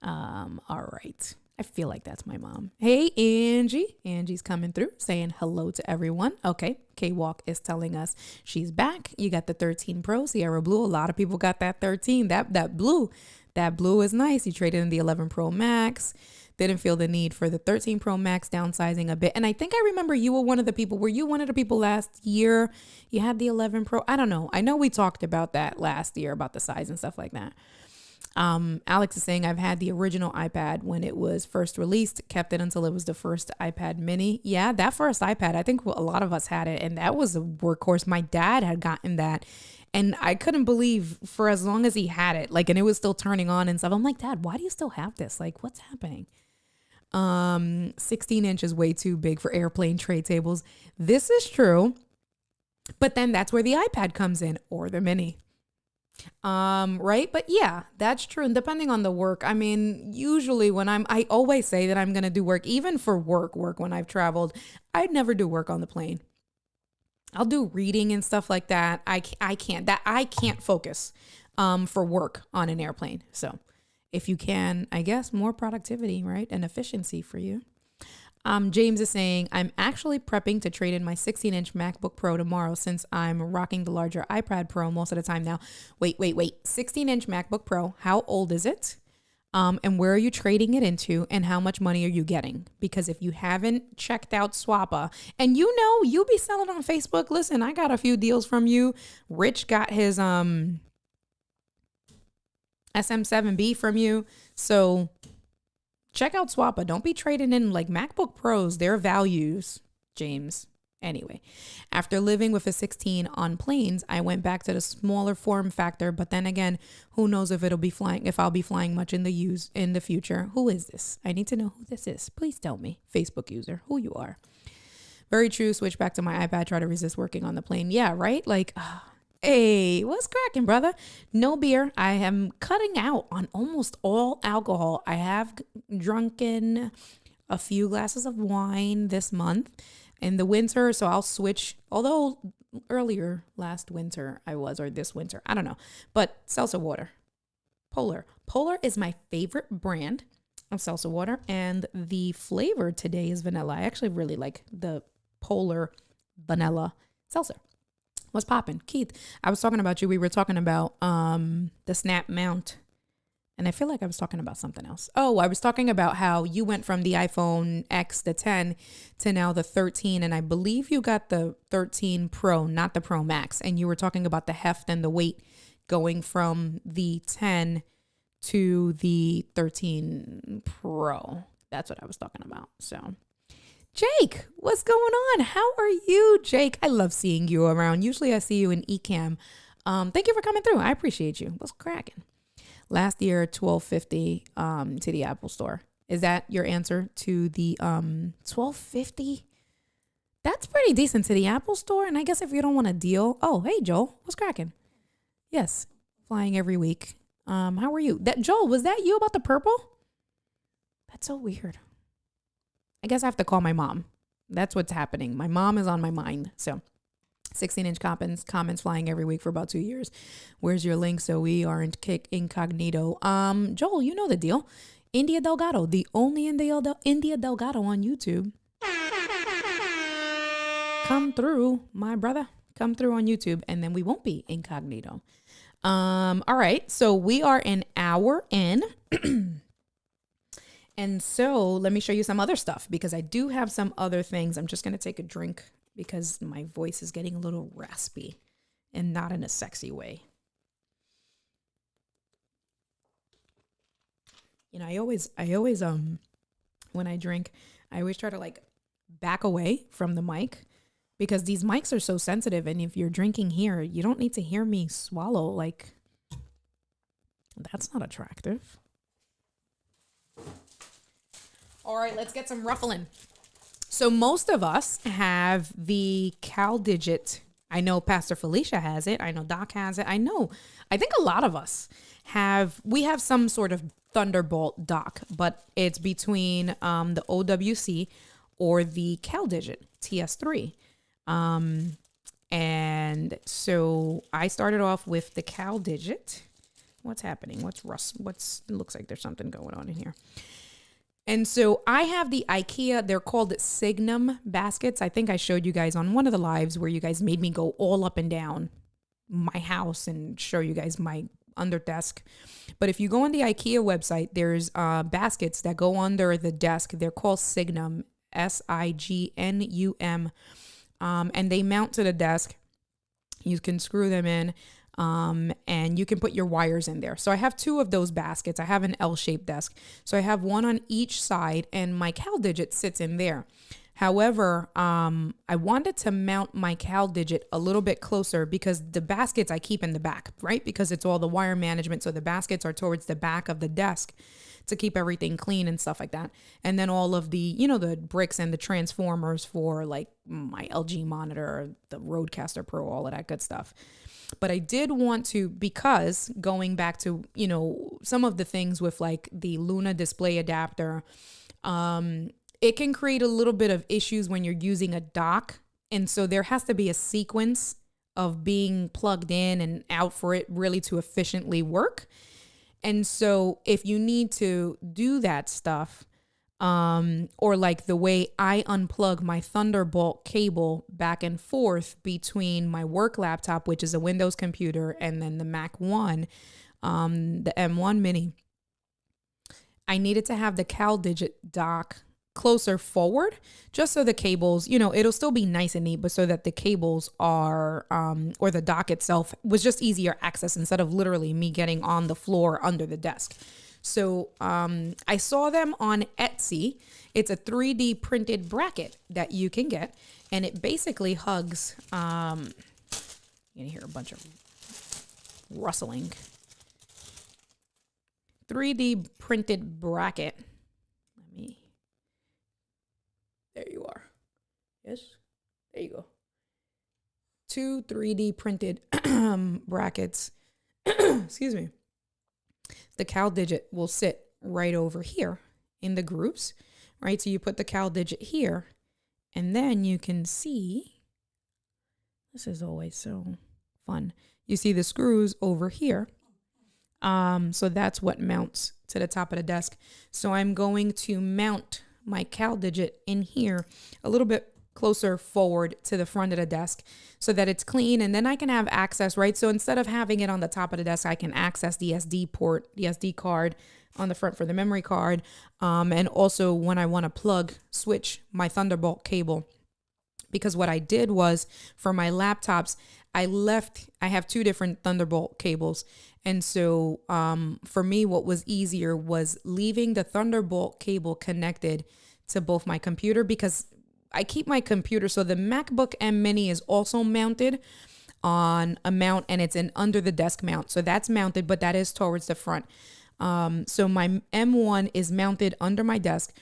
All right. I feel like that's my mom. Hey, Angie. Angie's coming through saying hello to everyone. Okay. K-Walk is telling us she's back. You got the 13 Pro, Sierra Blue. A lot of people got that 13. That blue is nice. You traded in the 11 Pro Max. Didn't feel the need for the 13 Pro Max, downsizing a bit. And I think I remember you were one of the people. Were you one of the people last year? You had the 11 Pro. I don't know. I know we talked about that last year, about the size and stuff like that. Alex is saying, I've had the original iPad when it was first released, kept it until it was the first iPad mini. Yeah, that first iPad, I think a lot of us had it. And that was a workhorse. My dad had gotten that. And I couldn't believe for as long as he had it, like, and it was still turning on and stuff. I'm like, Dad, why do you still have this? Like, what's happening? 16-inch is way too big for airplane tray tables. This is true. But then that's where the iPad comes in, or the mini. Right? But yeah, that's true. And depending on the work, I mean, usually when I always say that I'm going to do work, even for work when I've traveled, I'd never do work on the plane. I'll do reading and stuff like that. I can't focus, for work on an airplane. So if you can, I guess more productivity, right? And efficiency for you. James is saying, I'm actually prepping to trade in my 16-inch MacBook Pro tomorrow since I'm rocking the larger iPad Pro most of the time now. Wait. 16-inch MacBook Pro, how old is it? And where are you trading it into? And how much money are you getting? Because if you haven't checked out Swappa, and you be selling on Facebook, listen, I got a few deals from you. Rich got his SM7B from you. So check out Swappa. Don't be trading in like MacBook Pros, their values, James. Anyway, after living with a 16 on planes, I went back to the smaller form factor. But then again, who knows if I'll be flying much in the future. Who is this? I need to know who this is. Please tell me, Facebook user, who you are. Very true. Switch back to my iPad. Try to resist working on the plane. Yeah, right? Like, hey, what's cracking, brother? No beer. I am cutting out on almost all alcohol. I have drunken a few glasses of wine this month in the winter, so I'll switch. Although earlier last winter I was, or this winter, I don't know. But seltzer water. Polar. Polar is my favorite brand of seltzer water, and the flavor today is vanilla. I actually really like the Polar vanilla seltzer. What's poppin'? Keith, I was talking about you. We were talking about the snap mount, and I feel like I was talking about something else. Oh, I was talking about how you went from the iPhone X, the 10, to now the 13, and I believe you got the 13 Pro, not the Pro Max, and you were talking about the heft and the weight going from the 10 to the 13 Pro. That's what I was talking about. So, Jake, what's going on? How are you, Jake? I love seeing you around. Usually I see you in Ecamm. Thank you for coming through. I appreciate you. What's cracking? Last year, $12.50 to the Apple Store. Is that your answer to the $12.50? That's pretty decent to the Apple Store. And I guess if you don't want a deal. Oh, hey, Joel. What's cracking? Yes. Flying every week. How are you? That Joel, was that you about the purple? That's so weird. I guess I have to call my mom. That's what's happening. My mom is on my mind. So 16-inch comments flying every week for about 2 years. Where's your link so we aren't kick incognito? Joel, you know the deal. India Delgado, the only India Delgado on YouTube. Come through, my brother. Come through on YouTube, and then we won't be incognito. All right, so we are an hour in. And so let me show you some other stuff, because I do have some other things. I'm just going to take a drink because my voice is getting a little raspy and not in a sexy way. You know, I always when I drink, I always try to like back away from the mic, because these mics are so sensitive. And if you're drinking here, you don't need to hear me swallow. Like, that's not attractive. All right, let's get some ruffling. So most of us have the CalDigit. I know Pastor Felicia has it. I know Doc has it. I think a lot of us we have some sort of Thunderbolt dock, but it's between the OWC or the CalDigit TS3. And so I started off with the CalDigit. What's happening? It looks like there's something going on in here. And so I have the IKEA, they're called Signum baskets. I think I showed you guys on one of the lives where you guys made me go all up and down my house and show you guys my under desk. But if you go on the IKEA website, there's baskets that go under the desk. They're called Signum, Signum. And they mount to the desk. You can screw them in. And you can put your wires in there. So I have two of those baskets. I have an L-shaped desk. So I have one on each side, and my CalDigit sits in there. However, I wanted to mount my CalDigit a little bit closer, because the baskets I keep in the back, right? Because it's all the wire management. So the baskets are towards the back of the desk to keep everything clean and stuff like that. And then all of the, the bricks and the transformers for like my LG monitor, the Rodecaster Pro, all of that good stuff. But I did want to, because going back to, some of the things with like the Luna display adapter, it can create a little bit of issues when you're using a dock. And so there has to be a sequence of being plugged in and out for it really to efficiently work. And so if you need to do that stuff, or like the way I unplug my Thunderbolt cable back and forth between my work laptop, which is a Windows computer, and then the Mac One, the M1 Mini, I needed to have the CalDigit dock closer forward, just so the cables, it'll still be nice and neat, but so that the cables are, or the dock itself was just easier access instead of literally me getting on the floor under the desk. So I saw them on Etsy. It's a 3D printed bracket that you can get, and it basically hugs, you're gonna hear a bunch of rustling. 3D printed bracket. There you are. Yes. There you go. 2 3D printed brackets. Excuse me. The cow digit will sit right over here in the groups, right? So you put the cow digit here, and then you can see, this is always so fun. You see the screws over here. So that's what mounts to the top of the desk. So I'm going to mount my cow digit in here a little bit closer forward to the front of the desk so that it's clean, and then I can have access, right? So instead of having it on the top of the desk, I can access the SD port, the SD card on the front for the memory card. And also when I want to switch my Thunderbolt cable, because what I did was for my laptops, I have 2 different Thunderbolt cables. And so for me, what was easier was leaving the Thunderbolt cable connected to both my computer, because I keep my computer. So the MacBook M Mini is also mounted on a mount, and it's an under the desk mount. So that's mounted, but that is towards the front. So my M1 is mounted under my desk.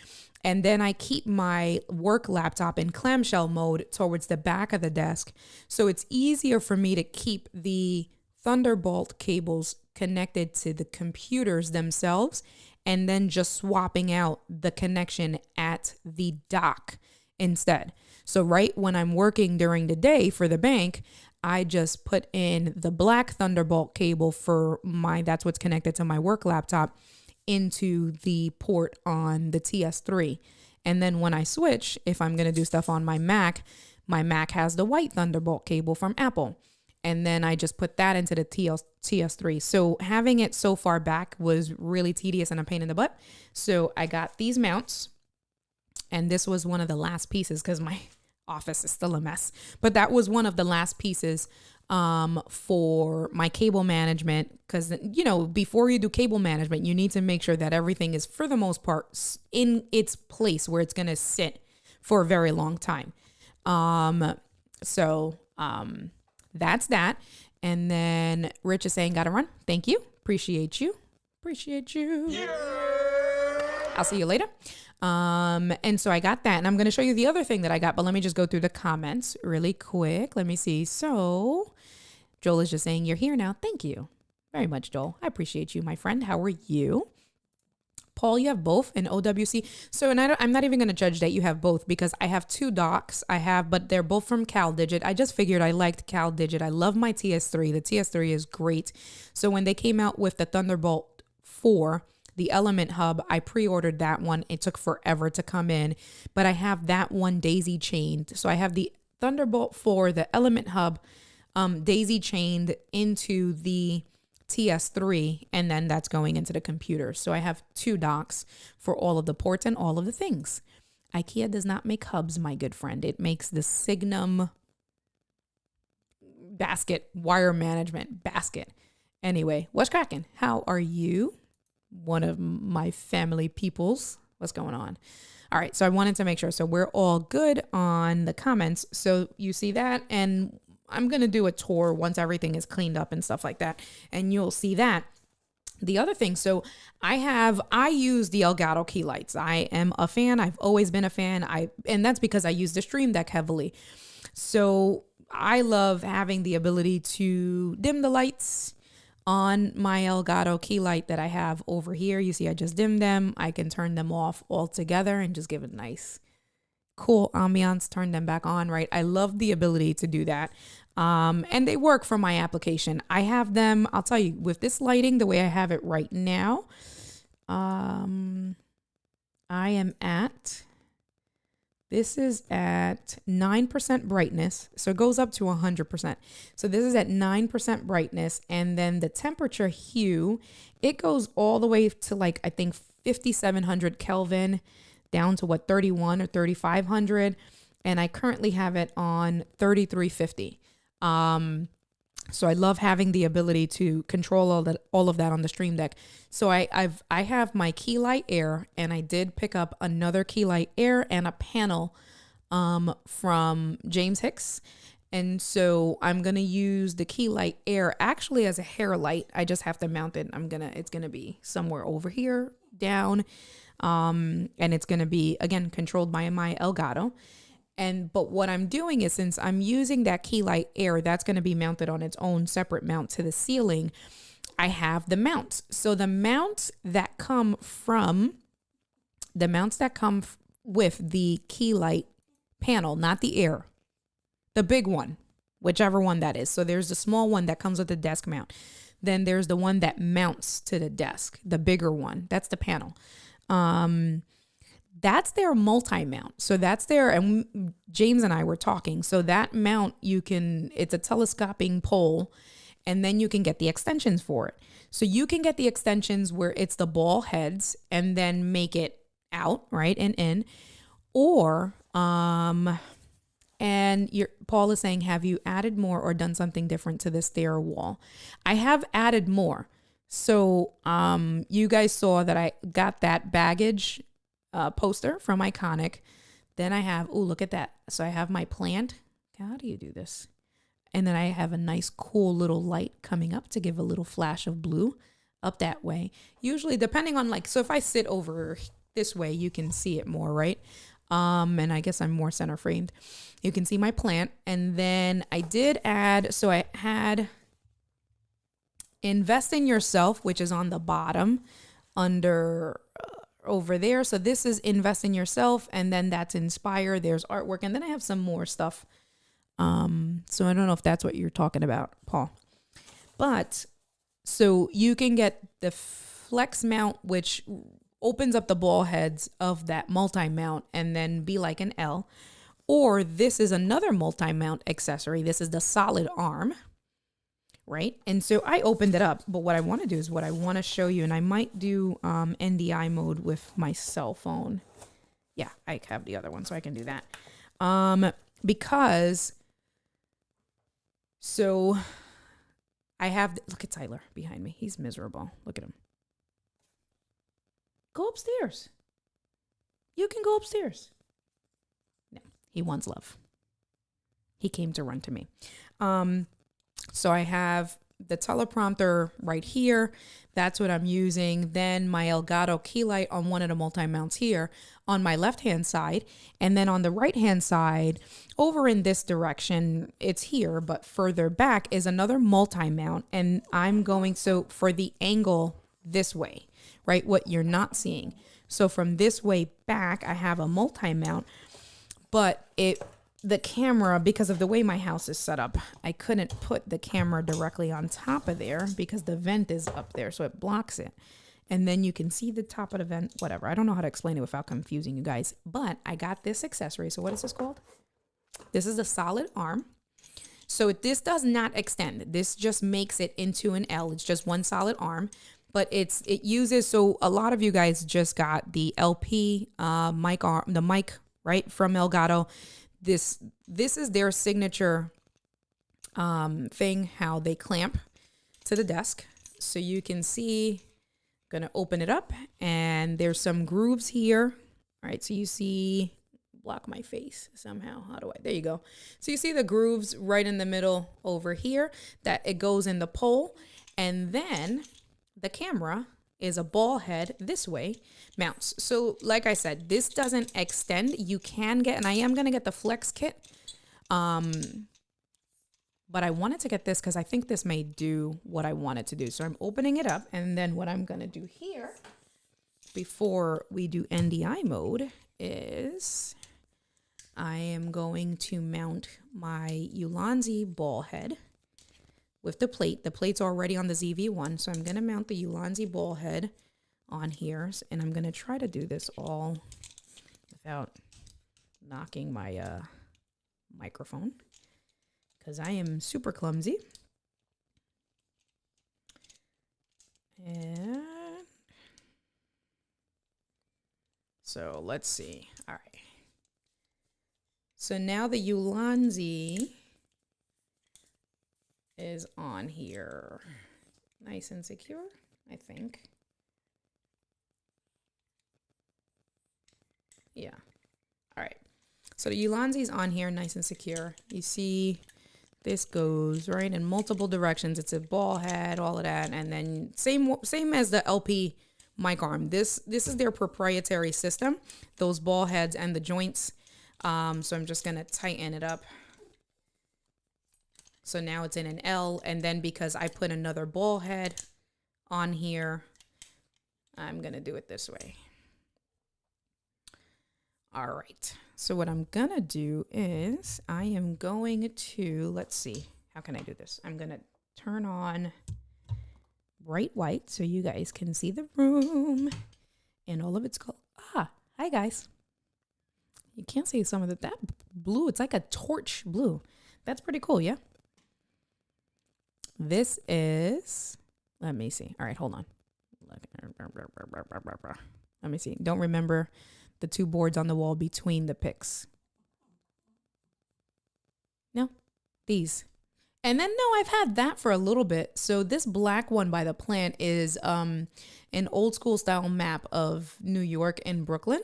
And then I keep my work laptop in clamshell mode towards the back of the desk. So it's easier for me to keep the Thunderbolt cables connected to the computers themselves, and then just swapping out the connection at the dock instead. So right when I'm working during the day for the bank, I just put in the black Thunderbolt cable that's what's connected to my work laptop, into the port on the TS3. And then when I switch, if I'm going to do stuff on my Mac has the white Thunderbolt cable from Apple. And then I just put that into the TS3. So having it so far back was really tedious and a pain in the butt. So I got these mounts, and this was one of the last pieces because my office is still a mess. But that was one of the last pieces for my cable management, because before you do cable management, you need to make sure that everything is, for the most part, in its place where it's going to sit for a very long time. That's that. And then Rich is saying, gotta run. Thank you. Appreciate you. Yeah. I'll see you later. And so I got that, and I'm going to show you the other thing that I got, but let me just go through the comments really quick. Let me see. So Joel is just saying, you're here now. Thank you very much, Joel. I appreciate you, my friend. How are you? Paul, you have both in OWC. So, and I'm not even going to judge that you have both, because I have 2 docks. But they're both from CalDigit. I just figured I liked CalDigit. I love my TS3. The TS3 is great. So when they came out with the Thunderbolt 4, the Element Hub, I pre-ordered that one. It took forever to come in, but I have that one daisy chained. So I have the Thunderbolt 4, the Element Hub, daisy chained into the TS3, and then that's going into the computer. So I have 2 docks for all of the ports and all of the things. IKEA does not make hubs, my good friend. It makes the Signum basket, wire management basket. Anyway, what's cracking? How are you? One of my family peoples. What's going on? All right. So I wanted to make sure. So we're all good on the comments. So you see that, and I'm going to do a tour once everything is cleaned up and stuff like that, and you'll see that. The other thing, so I use the Elgato key lights. I am a fan. I've always been a fan. And that's because I use the Stream Deck heavily. So I love having the ability to dim the lights on my Elgato key light that I have over here. You see, I just dimmed them. I can turn them off altogether and just give it a nice, cool ambiance, turn them back on, right? I love the ability to do that. And they work for my application. I have them, I'll tell you, with this lighting, the way I have it right now, I am at, this is at 9% brightness. So it goes up to 100%. So this is at 9% brightness. And then the temperature hue, it goes all the way to like, I think 5,700 Kelvin down to 31 or 3,500. And I currently have it on 3,350. So I love having the ability to control all of that on the Stream Deck. So I have my Key Light Air, and I did pick up another Key Light Air and a panel from James Hicks. And so I'm going to use the Key Light Air actually as a hair light. I just have to mount it. It's going to be somewhere over here down. And it's going to be, again, controlled by my Elgato. But what I'm doing is, since I'm using that key light air, that's going to be mounted on its own separate mount to the ceiling. I have the mounts. So the mounts that come with the key light panel, not the air, the big one, whichever one that is. So there's the small one that comes with the desk mount. Then there's the one that mounts to the desk, the bigger one. That's the panel. That's their multi-mount. So that's their, and James and I were talking. So that mount, it's a telescoping pole, and then you can get the extensions for it. So you can get the extensions where it's the ball heads and then make it out, right, and in. Or, Paul is saying, have you added more or done something different to this stair wall? I have added more. So you guys saw that I got that baggage poster from Iconic. Then I have, oh, look at that. So I have my plant. How do you do this? And then I have a nice, cool little light coming up to give a little flash of blue up that way. Usually, depending on so if I sit over this way, you can see it more, right? And I guess I'm more center framed. You can see my plant. And then I did add, so I had Invest in Yourself, which is on the bottom under over there. So this is Invest in Yourself. And then that's Inspire. There's artwork. And then I have some more stuff. So I don't know if that's what you're talking about, Paul. But so you can get the flex mount, which opens up the ball heads of that multi-mount and then be like an L. Or this is another multi-mount accessory. This is the Solid Arm, right? And so I opened it up, but what I want to do is what I want to show you, and I might do NDI mode with my cell phone. Yeah, I have the other one, so I can do that. Because, so I have, look at Tyler behind me. He's miserable. Look at him. Go upstairs. You can go upstairs. No, he wants love. He came to run to me. So I have the teleprompter right here. That's what I'm using. Then my Elgato key light on one of the multi-mounts here on my left-hand side. And then on the right-hand side, over in this direction, it's here, but further back is another multi-mount. And I'm going, so for the angle this way, right? What you're not seeing. So from this way back, I have a multi-mount, but the camera, because of the way my house is set up, I couldn't put the camera directly on top of there because the vent is up there, so it blocks it. And then you can see the top of the vent, whatever. I don't know how to explain it without confusing you guys, but I got this accessory. So what is this called? This is a Solid Arm. So this does not extend. This just makes it into an L. It's just one solid arm, but it uses, so a lot of you guys just got the LP mic arm, the mic, right, from Elgato. This is their signature thing, how they clamp to the desk. So you can see, I'm gonna open it up and there's some grooves here. All right, so you see, block my face somehow. There you go. So you see the grooves right in the middle over here that it goes in the pole. And then the camera is a ball head this way mounts. So like I said, this doesn't extend. You can get, and I am going to get the flex kit. But I wanted to get this because I think this may do what I want it to do. So I'm opening it up. And then what I'm going to do here before we do NDI mode is I am going to mount my Ulanzi ball head with the plate. The plate's already on the ZV-1, so I'm going to mount the Ulanzi ball head on here, and I'm going to try to do this all without knocking my microphone, because I am super clumsy. And so let's see. All right. So now the Ulanzi is on here. Nice and secure, I think. Yeah. All right. So the Ulanzi is on here, nice and secure. You see this goes right in multiple directions. It's a ball head, all of that. And then same as the LP mic arm. This is their proprietary system. Those ball heads and the joints So I'm just going to tighten it up. So now it's in an L, and then because I put another ball head on here, I'm going to do it this way. All right. So what I'm going to do is I am going to, let's see, how can I do this? I'm going to turn on bright white so you guys can see the room and all of its color. Ah, hi guys. You can't see some of that blue. It's like a torch blue. That's pretty cool, yeah? This is, let me see. All right, hold on. Let me see. Don't remember the two boards on the wall between the picks. No, these. And then, no, I've had that for a little bit. So this black one by the plant is an old school style map of New York and Brooklyn.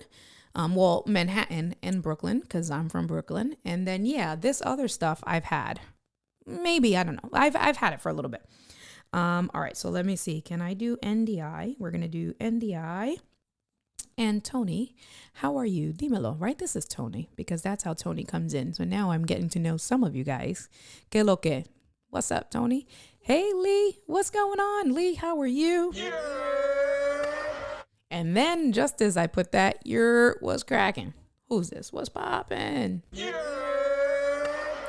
Well, Manhattan and Brooklyn, because I'm from Brooklyn. And then, yeah, this other stuff I've had. Maybe, I don't know. I've had it for a little bit. All right, so let me see. Can I do NDI? We're going to do NDI. And Tony, how are you? Dímelo, right? This is Tony, because that's how Tony comes in. So now I'm getting to know some of you guys. Que lo que? What's up, Tony? Hey, Lee, what's going on? Lee, how are you? Yeah. And then just as I put that, what's cracking? Who's this? What's popping? Yeah.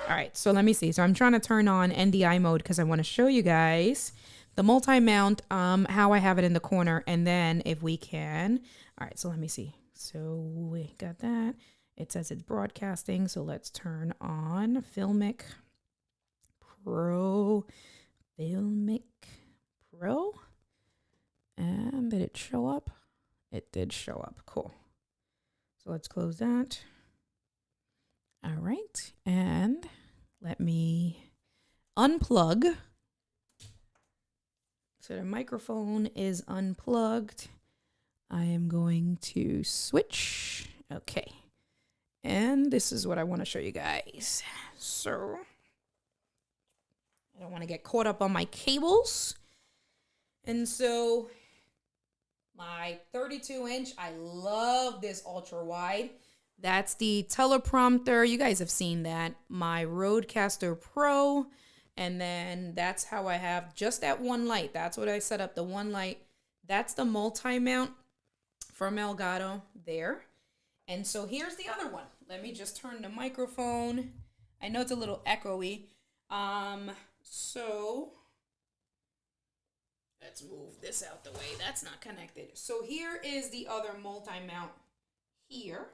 All right, so let me see. So I'm trying to turn on NDI mode because I want to show you guys the multi-mount, how I have it in the corner. And then if we can, all right, so let me see. So we got that. It says it's broadcasting. So let's turn on Filmic Pro. Filmic Pro. And did it show up? It did show up. Cool. So let's close that. All right. And let me unplug. So the microphone is unplugged. I am going to switch. Okay. And this is what I want to show you guys. So I don't want to get caught up on my cables. And so my 32-inch, I love this ultra wide. That's the Teleprompter. You guys have seen that. My Rodecaster Pro. And then that's how I have just that one light. That's what I set up, the one light. That's the multi-mount from Elgato there. And so here's the other one. Let me just turn the microphone. I know it's a little echoey. So let's move this out the way. That's not connected. So here is the other multi-mount here,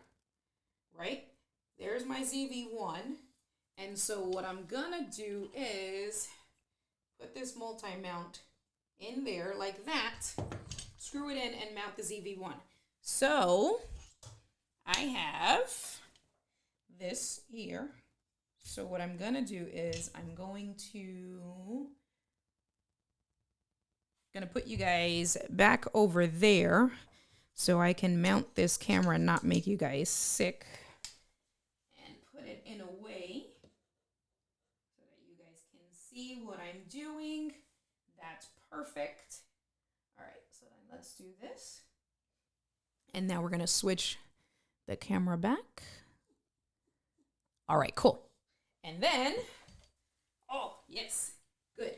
right? There's my ZV-1. And so what I'm gonna do is put this multi-mount in there like that, screw it in and mount the ZV-1. So I have this here. So what I'm gonna do is I'm gonna put you guys back over there so I can mount this camera and not make you guys sick, and put it in a way so that you guys can see what I'm doing. That's perfect. All right, so then let's do this. And now we're gonna switch the camera back. All right, cool. And then, oh, yes, good.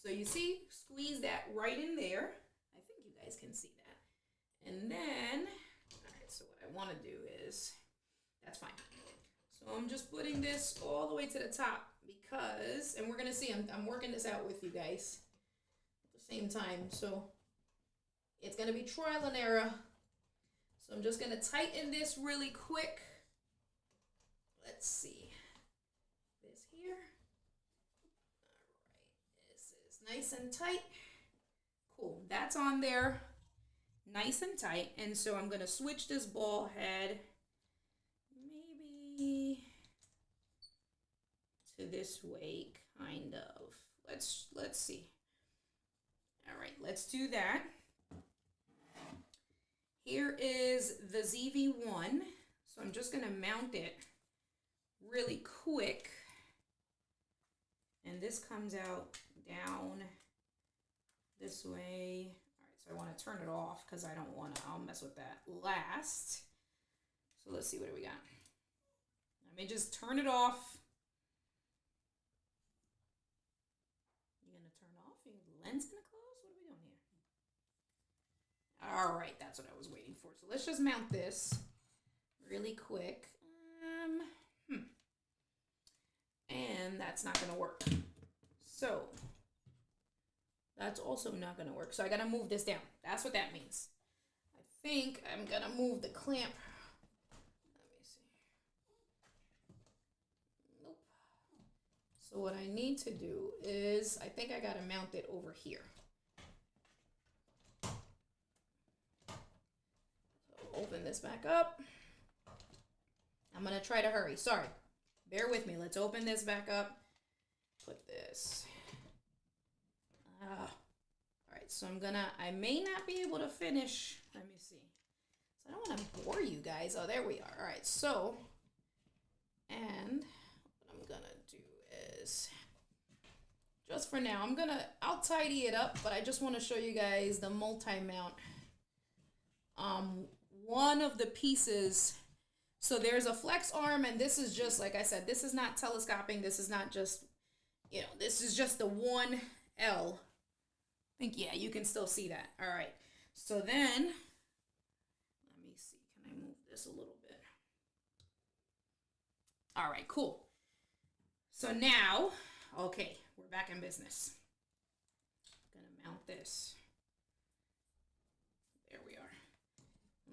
So you see, squeeze that right in there. I think you guys can see that. And then, all right, so what I want to do is, that's fine. So I'm just putting this all the way to the top because, and we're going to see, I'm working this out with you guys at the same time. So it's going to be trial and error. So I'm just going to tighten this really quick. Let's see. This here. All right. This is nice and tight. Cool. That's on there. Nice and tight. And so I'm going to switch this ball head maybe to this way, kind of. Let's see. All right. Let's do that. Here is the ZV-1. So I'm just going to mount it really quick. And this comes out down this way. All right, so I want to turn it off because I don't want to, I'll mess with that last. So let's see, what do we got? Let me just turn it off. You gonna turn off? Your lens gonna close? What are we doing here? All right, that's what I was waiting for. So let's just mount this really quick. And that's not gonna work. So that's also not gonna work. So I gotta move this down. That's what that means. I think I'm gonna move the clamp. Let me see. Nope. So what I need to do is, I think I gotta mount it over here. So open this back up. I'm gonna try to hurry. Sorry. Bear with me. Let's open this back up. Put this. All right, so I may not be able to finish. Let me see. So I don't want to bore you guys. Oh, there we are. All right, so, and what I'm gonna do is, just for now, I'll tidy it up, but I just want to show you guys the multi-mount. One of the pieces, so there's a flex arm, and this is just, like I said, this is not telescoping. This is not just, this is just the 1L. I think, yeah, you can still see that. All right. So then, let me see. Can I move this a little bit? All right, cool. So now, okay, we're back in business. I'm going to mount this. There we are.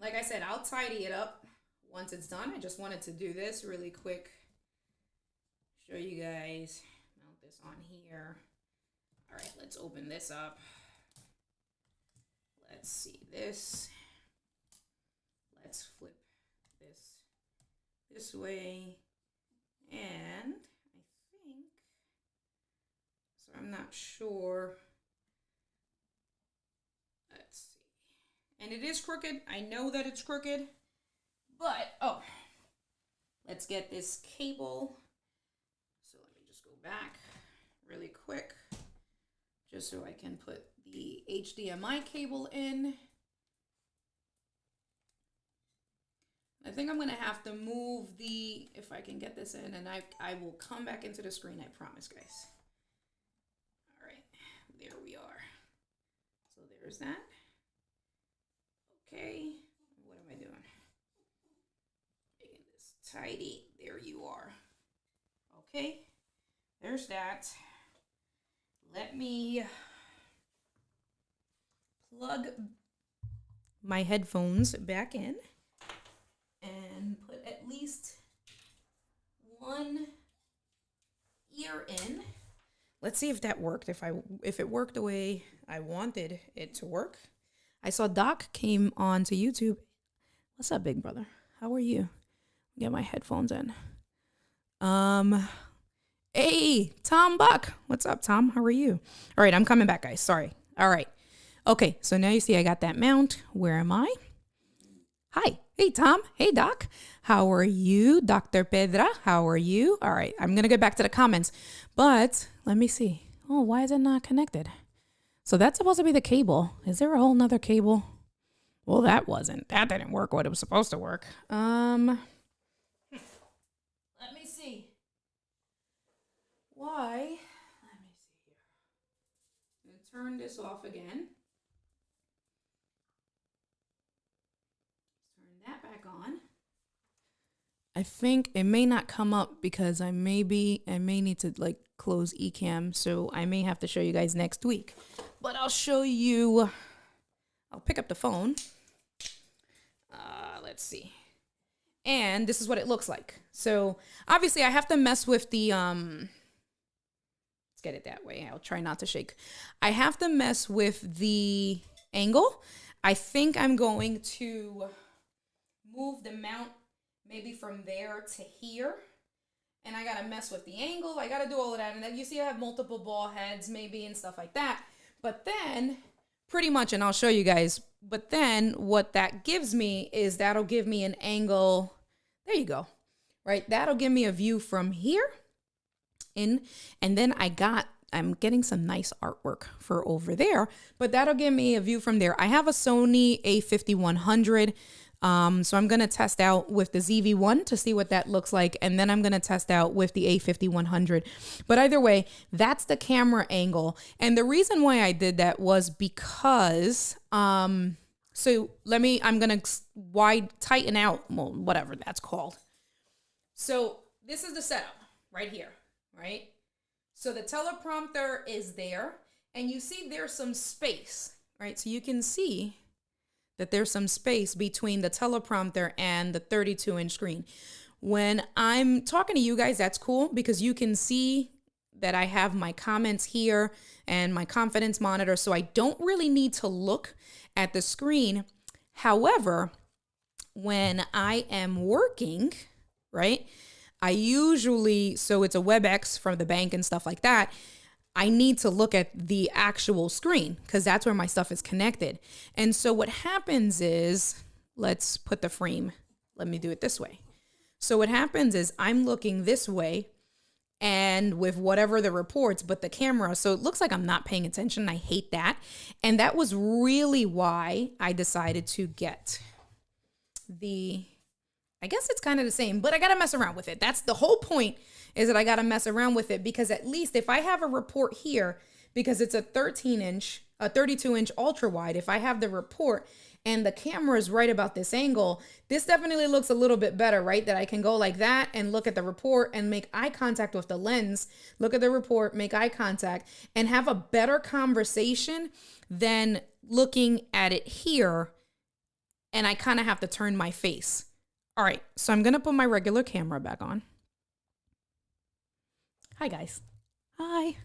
Like I said, I'll tidy it up once it's done. I just wanted to do this really quick. Show you guys. Mount this on here. All right, let's open this up. Let's see this. Let's flip this way. And I think, so I'm not sure. Let's see. And it is crooked. I know that it's crooked. But, let's get this cable. So let me just go back really quick, just so I can put the HDMI cable in. I think I'm gonna have to move if I can get this in, and I will come back into the screen, I promise, guys. All right, there we are. So there's that. Okay, what am I doing? Making this tidy. There you are. Okay, there's that. Let me plug my headphones back in and put at least one ear in. Let's see if that worked. If it worked the way I wanted it to work. I saw Doc came on to YouTube. What's up, big brother? How are you? Get my headphones in. Hey, Tom Buck. What's up, Tom? How are you? All right, I'm coming back, guys. Sorry. All right. Okay, so now you see I got that mount. Where am I? Hi. Hey, Tom. Hey, Doc. How are you? Dr. Pedra, how are you? All right, I'm going to get back to the comments. But let me see. Oh, why is it not connected? So that's supposed to be the cable. Is there a whole nother cable? Well, that didn't work what it was supposed to work. Let me see. Why? Let me see here. I'm going to turn this off again. Turn that back on. I think it may not come up because I may need to close eCam, so I may have to show you guys next week. But I'll show you. I'll pick up the phone. Let's see. And this is what it looks like. So obviously I have to mess with the let's get it that way. I'll try not to shake. I have to mess with the angle. I think I'm going to move the mount maybe from there to here. And I got to mess with the angle. I got to do all of that. And then you see I have multiple ball heads maybe and stuff like that. But then pretty much, and I'll show you guys, but then what that gives me is that'll give me an angle. There you go. Right? That'll give me a view from here in. And then I'm getting some nice artwork for over there, but that'll give me a view from there. I have a Sony A5100. So I'm going to test out with the ZV-1 to see what that looks like. And then I'm going to test out with the A50-100. But either way, that's the camera angle. And the reason why I did that was because, I'm going to tighten out, well, whatever that's called. So this is the setup right here, right? So the teleprompter is there, and you see there's some space, right? So you can see that there's some space between the teleprompter and the 32-inch screen. When I'm talking to you guys, that's cool because you can see that I have my comments here and my confidence monitor, so I don't really need to look at the screen. However, when I am working, right, I usually, so it's a WebEx from the bank and stuff like that, I need to look at the actual screen because that's where my stuff is connected. And so what happens is, let's put the frame, let me do it this way. So what happens is I'm looking this way and with whatever the reports, but the camera, so it looks like I'm not paying attention. I hate that. And that was really why I decided to get I guess it's kind of the same, but I got to mess around with it. That's the whole point, is that I got to mess around with it because at least if I have a report here, because it's a 32-inch ultra wide, if I have the report and the camera is right about this angle, this definitely looks a little bit better, right? That I can go like that and look at the report and make eye contact with the lens, look at the report, make eye contact, and have a better conversation than looking at it here. And I kind of have to turn my face. All right, so I'm going to put my regular camera back on. Hi, guys. Hi.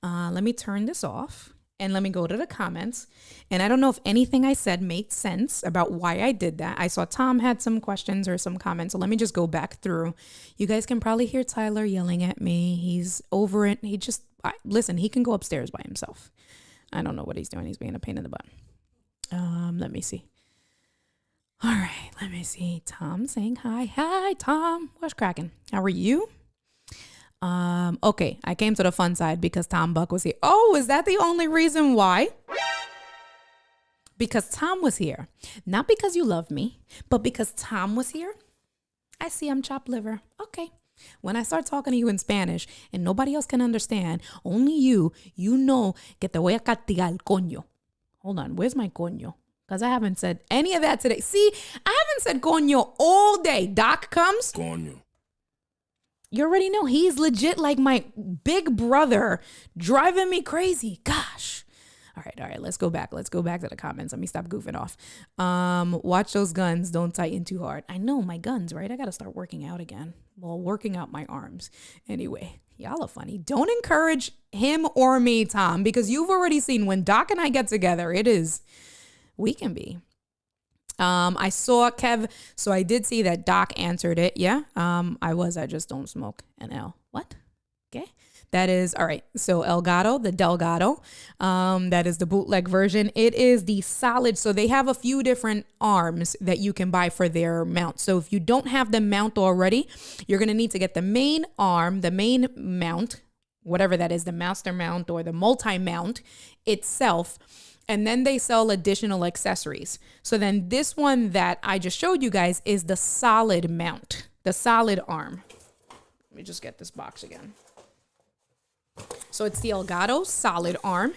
Let me turn this off and let me go to the comments. And I don't know if anything I said made sense about why I did that. I saw Tom had some questions or some comments, so let me just go back through. You guys can probably hear Tyler yelling at me. He's over it. Listen, he can go upstairs by himself. I don't know what he's doing. He's being a pain in the butt. Let me see. All right, let me see. Tom saying hi. Hi, Tom. What's cracking? How are you? Okay, I came to the fun side because Tom Buck was here. Oh, is that the only reason why? Because Tom was here. Not because you love me, but because Tom was here. I see I'm chopped liver. Okay. When I start talking to you in Spanish and nobody else can understand, only you know que te voy a castigar, coño. Hold on, where's my coño? Because I haven't said any of that today. See, I haven't said coño all day. Doc comes. Coño. You already know he's legit like my big brother driving me crazy. Gosh. All right. Let's go back. Let's go back to the comments. Let me stop goofing off. Watch those guns. Don't tighten too hard. I know my guns, right? I got to start working out again. Well, working out my arms. Anyway, y'all are funny. Don't encourage him or me, Tom, because you've already seen when Doc and I get together, we can be. I saw Kev, so I did see that Doc answered it. Yeah, I just don't smoke. NL. What? Okay. That is, all right. So Elgato, the Delgado, that is the bootleg version. It is the solid. So they have a few different arms that you can buy for their mount. So if you don't have the mount already, you're going to need to get the main arm, the main mount, whatever that is, the master mount or the multi-mount itself. And then they sell additional accessories. So then this one that I just showed you guys is the solid mount, the solid arm. Let me just get this box again. So it's the Elgato Solid Arm.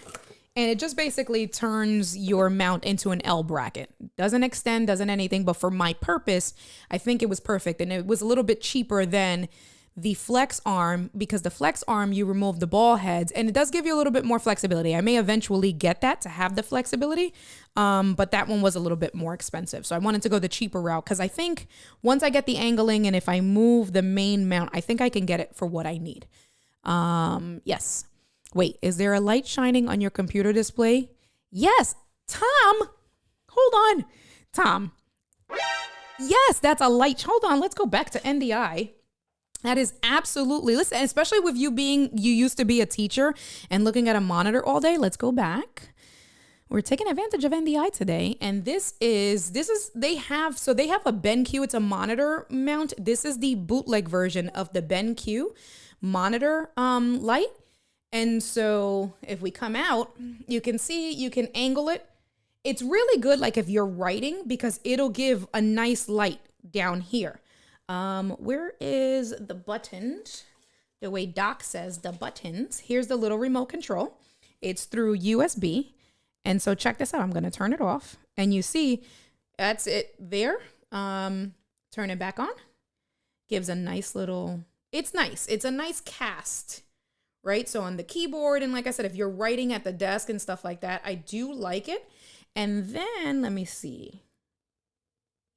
And it just basically turns your mount into an L bracket. Doesn't extend, doesn't anything. But for my purpose, I think it was perfect. And it was a little bit cheaper than the flex arm, because the flex arm, you remove the ball heads and it does give you a little bit more flexibility. I may eventually get that to have the flexibility, but that one was a little bit more expensive. So I wanted to go the cheaper route because I think once I get the angling and if I move the main mount, I think I can get it for what I need. Yes. Wait, is there a light shining on your computer display? Yes. Tom, hold on. Tom. Yes, that's a light. Hold on. Let's go back to NDI. That is absolutely, listen, especially with you used to be a teacher and looking at a monitor all day. Let's go back. We're taking advantage of NDI today. And they have a BenQ. It's a monitor mount. This is the bootleg version of the BenQ monitor light. And so if we come out, you can see, you can angle it. it's really good like if you're writing because it'll give a nice light down here. Where is the buttons? The way Doc says the buttons. Here's the little remote control. It's through USB. And so check this out. I'm going to turn it off. And you see, that's it there. Turn it back on. Gives a nice little, it's nice. It's a nice cast, right? So on the keyboard, and like I said, if you're writing at the desk and stuff like that, I do like it. And then let me see.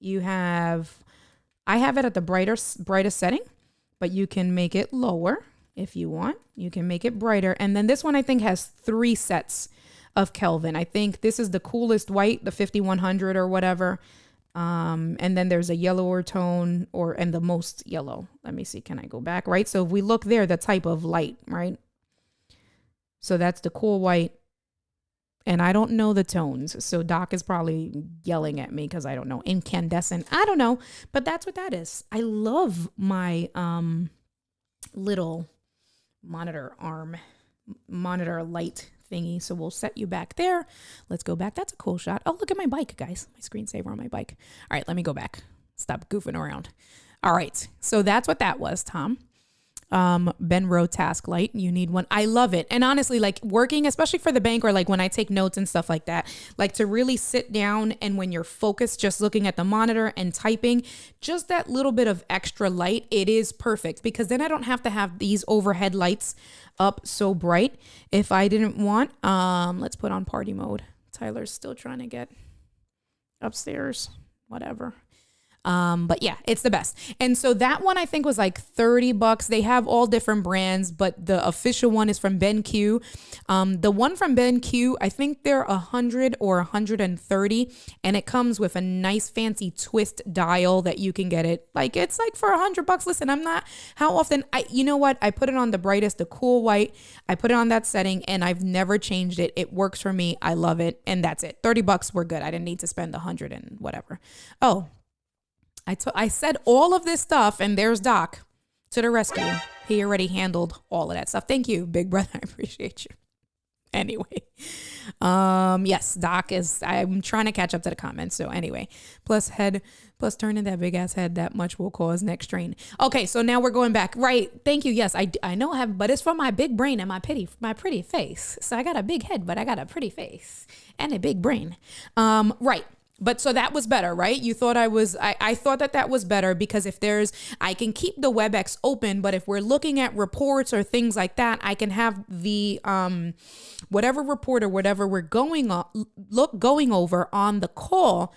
I have it at the brightest setting, but you can make it lower if you want. You can make it brighter. And then this one I think has 3 sets of Kelvin. I think this is the coolest white, the 5100 or whatever. And then there's a yellower tone and the most yellow. Let me see. Can I go back? Right. So if we look there, the type of light, right? So that's the cool white. And I don't know the tones. So Doc is probably yelling at me because I don't know. Incandescent. I don't know. But that's what that is. I love my little monitor light thingy. So we'll set you back there. Let's go back. That's a cool shot. Oh, look at my bike, guys. My screensaver on my bike. All right, let me go back. Stop goofing around. All right. So that's what that was, Tom. Benro task light. You need one. I love it. And honestly, like working, especially for the bank or like when I take notes and stuff like that, like to really sit down and when you're focused, just looking at the monitor and typing, just that little bit of extra light, it is perfect because then I don't have to have these overhead lights up so bright if I didn't want. Let's put on party mode. Tyler's still trying to get upstairs, whatever. But yeah, it's the best. And so that one I think was like $30. They have all different brands, but the official one is from BenQ. The one from BenQ, I think they're 100 or 130, and it comes with a nice fancy twist dial that you can get it. Like it's like for $100. Listen, how often you know what? I put it on the brightest, the cool white. I put it on that setting and I've never changed it. It works for me. I love it. And that's it. $30. We're good. I didn't need to spend 100 and whatever. Oh, I said all of this stuff, and there's Doc to the rescue. He already handled all of that stuff. Thank you, big brother. I appreciate you. Anyway, yes, Doc I'm trying to catch up to the comments. So anyway, plus turning that big ass head that much will cause neck strain. Okay, so now we're going back. Right. Thank you. Yes, I know I have, but it's from my big brain and my pretty face. So I got a big head, but I got a pretty face and a big brain. Right. But so that was better, right? You thought I thought that was better because I can keep the WebEx open, but if we're looking at reports or things like that, I can have the, whatever report or whatever we're going over on the call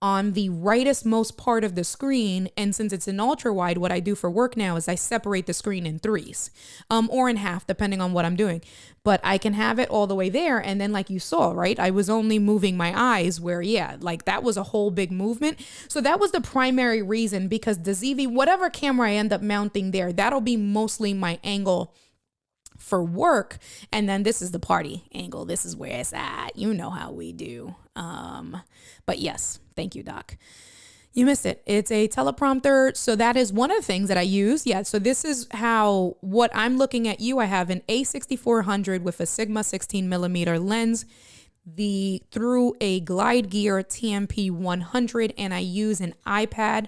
on the rightest most part of the screen. And since it's an ultra wide, what I do for work now is I separate the screen in 3s, or in half, depending on what I'm doing. But I can have it all the way there. And then like you saw, right, I was only moving my eyes where, yeah, like that was a whole big movement. So that was the primary reason, because the ZV, whatever camera I end up mounting there, that'll be mostly my angle for work. And then this is the party angle. This is where it's at. You know how we do. But yes, thank you, Doc. You missed it. It's a teleprompter. So that is one of the things that I use. Yeah. So this is what I'm looking at you. I have an A6400 with a Sigma 16mm lens, through a Glide Gear TMP 100. And I use an iPad,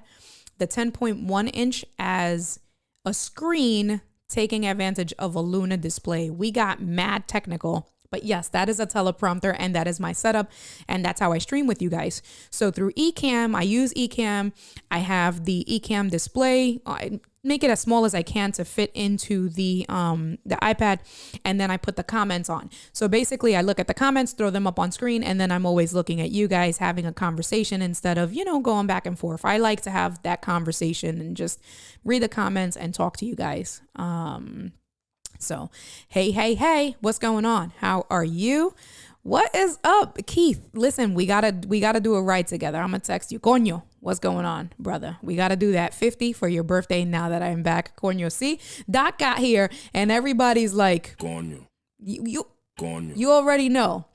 the 10.1 inch as a screen, taking advantage of a Luna display. We got mad technical. But yes, that is a teleprompter and that is my setup. And that's how I stream with you guys. So through Ecamm, I use Ecamm. I have the Ecamm display. I make it as small as I can to fit into the iPad. And then I put the comments on. So basically I look at the comments, throw them up on screen. And then I'm always looking at you guys having a conversation instead of, going back and forth. I like to have that conversation and just read the comments and talk to you guys. So, hey, what's going on? How are you? What is up, Keith? Listen, we gotta do a ride together. I'm gonna text you. Coño, what's going on, brother? We gotta do that 50 for your birthday now that I'm back. Coño, see? Doc got here and everybody's like, Coño. You already know.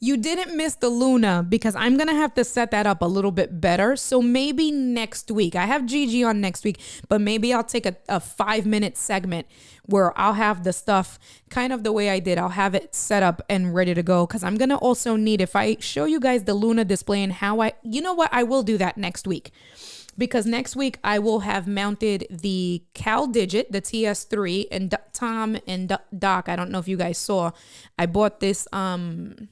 You didn't miss the Luna because I'm going to have to set that up a little bit better. So maybe next week, I have Gigi on next week, but maybe I'll take a 5-minute segment where I'll have the stuff kind of the way I did. I'll have it set up and ready to go because I'm going to also need, if I show you guys the Luna display and how you know what, I will do that next week. Because next week I will have mounted the Cal Digit, the TS3, and Tom and Doc, I don't know if you guys saw, I bought this, hold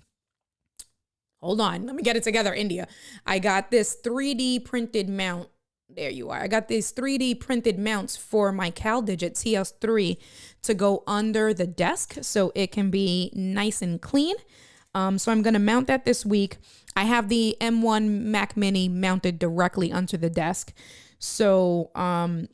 on, let me get it together, India. I got this 3D printed mount. There you are. I got these 3D printed mounts for my Cal Digit TS3 to go under the desk so it can be nice and clean. So I'm going to mount that this week. I have the M1 Mac Mini mounted directly onto the desk. So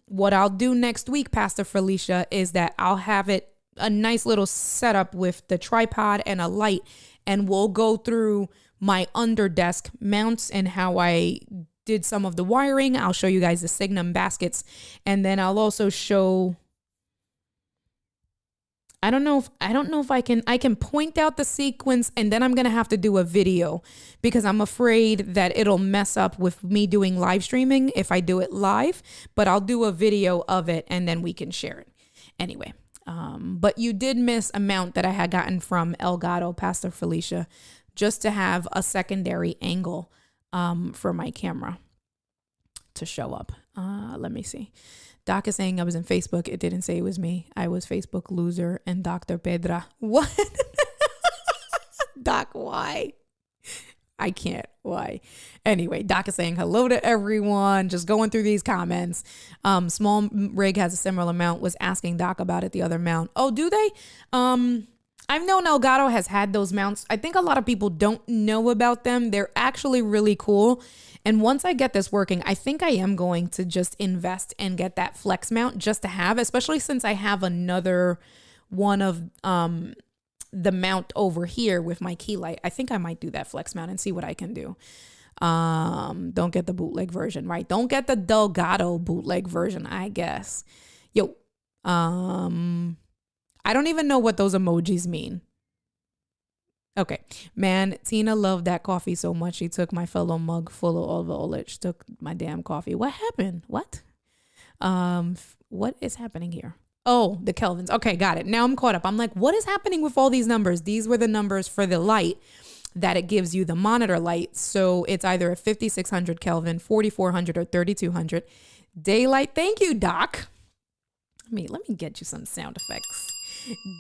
what I'll do next week, Pastor Felicia, is that I'll have it a nice little setup with the tripod and a light, and we'll go through my under desk mounts and how I did some of the wiring. I'll show you guys the Signum baskets, and then I'll also show, I don't know if I can point out the sequence, and then I'm going to have to do a video because I'm afraid that it'll mess up with me doing live streaming if I do it live, but I'll do a video of it and then we can share it. Anyway, but you did miss a mount that I had gotten from Elgato, Pastor Felicia, just to have a secondary angle for my camera to show up. Let me see. Doc is saying I was in Facebook. It didn't say it was me. I was Facebook loser and Dr. Pedra. What? Doc, why? I can't. Why? Anyway, Doc is saying hello to everyone. Just going through these comments. Small Rig has a similar mount. Was asking Doc about it, the other mount. Oh, do they? I've known Elgato has had those mounts. I think a lot of people don't know about them. They're actually really cool. And once I get this working, I think I am going to just invest and get that flex mount just to have, especially since I have another one of the mount over here with my key light. I think I might do that flex mount and see what I can do. Don't get the bootleg version, right? Don't get the Delgado bootleg version, I guess. Yo, I don't even know what those emojis mean. Okay, man, Tina loved that coffee so much she took my fellow mug full of olive oil. She took my damn coffee. What happened? What? What is happening here? Oh, the Kelvins. Okay, got it. Now I'm caught up. I'm like, what is happening with all these numbers? These were the numbers for the light that it gives you, the monitor light. So it's either a 5600 Kelvin, 4400, or 3200. Daylight. Thank you, Doc. Let me get you some sound effects.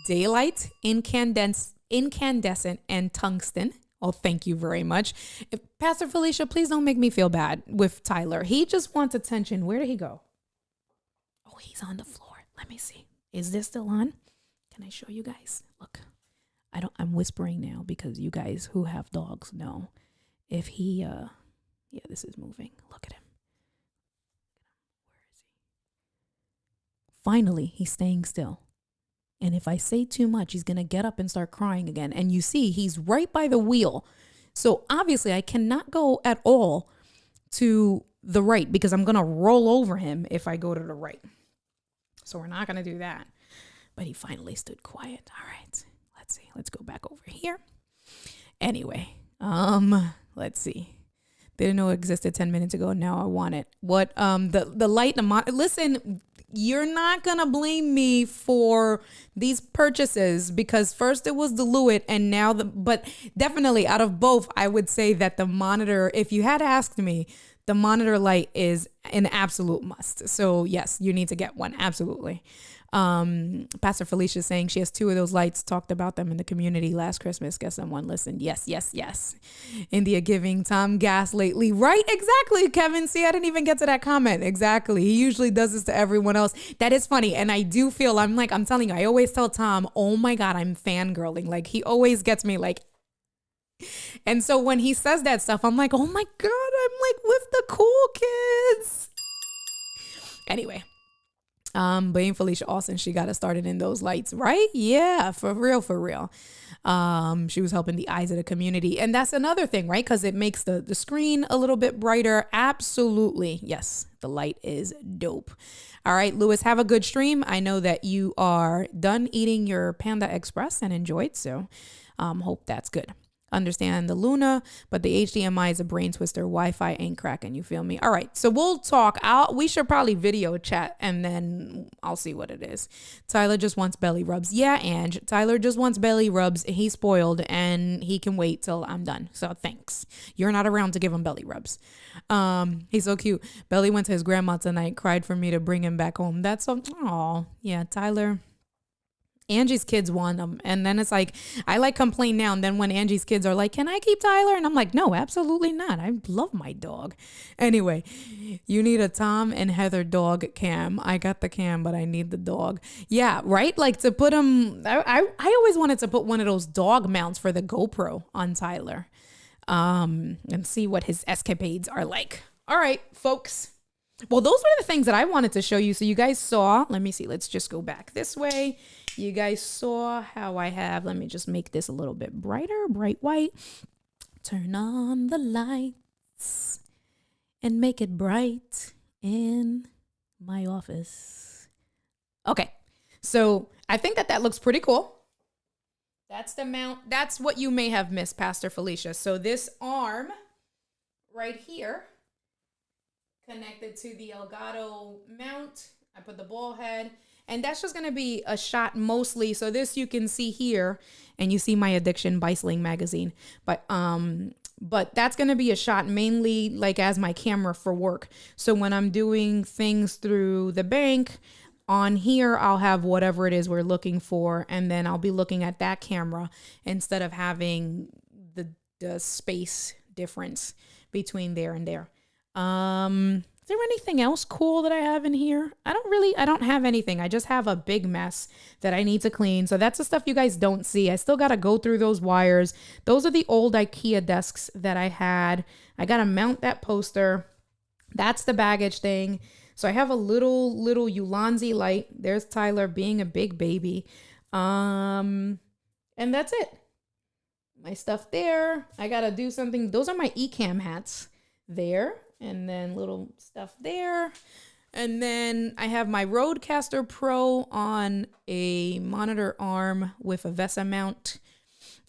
Daylight, incandescent, and tungsten. Oh, thank you very much. Pastor Felicia, please don't make me feel bad with Tyler. He just wants attention. Where did he go? Oh, he's on the floor. Let me see. Is this still on? Can I show you guys? Look, I'm whispering now because you guys who have dogs know if he, yeah, this is moving. Look at him. Where is he? Finally, he's staying still. And if I say too much, he's going to get up and start crying again. And you see, he's right by the wheel. So obviously I cannot go at all to the right because I'm going to roll over him if I go to the right. So we're not going to do that. But he finally stood quiet. All right. Let's see. Let's go back over here. Anyway, let's see. Didn't know it existed 10 minutes ago. Now I want it. What, the light, listen, you're not going to blame me for these purchases because first it was the Lewitt and now but definitely out of both, I would say that the monitor, if you had asked me, the monitor light is an absolute must. So yes, you need to get one. Absolutely. Pastor Felicia is saying she has 2 of those lights, talked about them in the community last Christmas. Guess someone listened. Yes. India giving Tom gas lately. Right? Exactly, Kevin. See, I didn't even get to that comment. Exactly. He usually does this to everyone else. That is funny. And I do feel, I'm telling you, I always tell Tom, oh my God, I'm fangirling. Like he always gets me like, and so when he says that stuff, I'm like, oh my God, I'm like with the cool kids. Anyway. Blame Felicia Austin. She got us started in those lights, right? Yeah, for real. She was helping the eyes of the community. And that's another thing, right? Because it makes the screen a little bit brighter. Absolutely. Yes, the light is dope. All right, Lewis, have a good stream. I know that you are done eating your Panda Express and enjoyed, so hope that's good. understand the Luna, but the HDMI is a brain twister. Wi-Fi ain't cracking. You feel me? All right. So we'll talk. We should probably video chat and then I'll see what it is. Tyler just wants belly rubs. Yeah, Ange. Tyler just wants belly rubs. He's spoiled and he can wait till I'm done. So thanks. You're not around to give him belly rubs. He's so cute. Belly went to his grandma tonight, cried for me to bring him back home. That's so, oh yeah, Tyler. Angie's kids want them. And then it's like, I like complain now. And then when Angie's kids are like, can I keep Tyler? And I'm like, no, absolutely not. I love my dog. Anyway, you need a Tom and Heather dog cam. I got the cam, but I need the dog. Yeah, right? Like to put him, I always wanted to put one of those dog mounts for the GoPro on Tyler and see what his escapades are like. All right, folks. Well, those were the things that I wanted to show you. So you guys saw, let me see, let's just go back this way. You guys saw how I have, let me just make this a little bit brighter, bright white. Turn on the lights and make it bright in my office. Okay, so I think that looks pretty cool. That's the mount. That's what you may have missed, Pastor Felicia. So this arm right here, connected to the Elgato mount. I put the ball head, and that's just going to be a shot mostly. So this you can see here, and you see my Addiction by Sling magazine. But that's going to be a shot mainly like as my camera for work. So when I'm doing things through the bank, on here, I'll have whatever it is we're looking for, and then I'll be looking at that camera instead of having the space difference between there and there. Is there anything else cool that I have in here? I don't have anything. I just have a big mess that I need to clean. So that's the stuff you guys don't see. I still got to go through those wires. Those are the old IKEA desks that I had. I got to mount that poster. That's the baggage thing. So I have a little Ulanzi light. There's Tyler being a big baby. And that's it. My stuff there. I got to do something. Those are my Ecamm hats there. And then little stuff there. And then I have my Rodecaster Pro on a monitor arm with a VESA mount.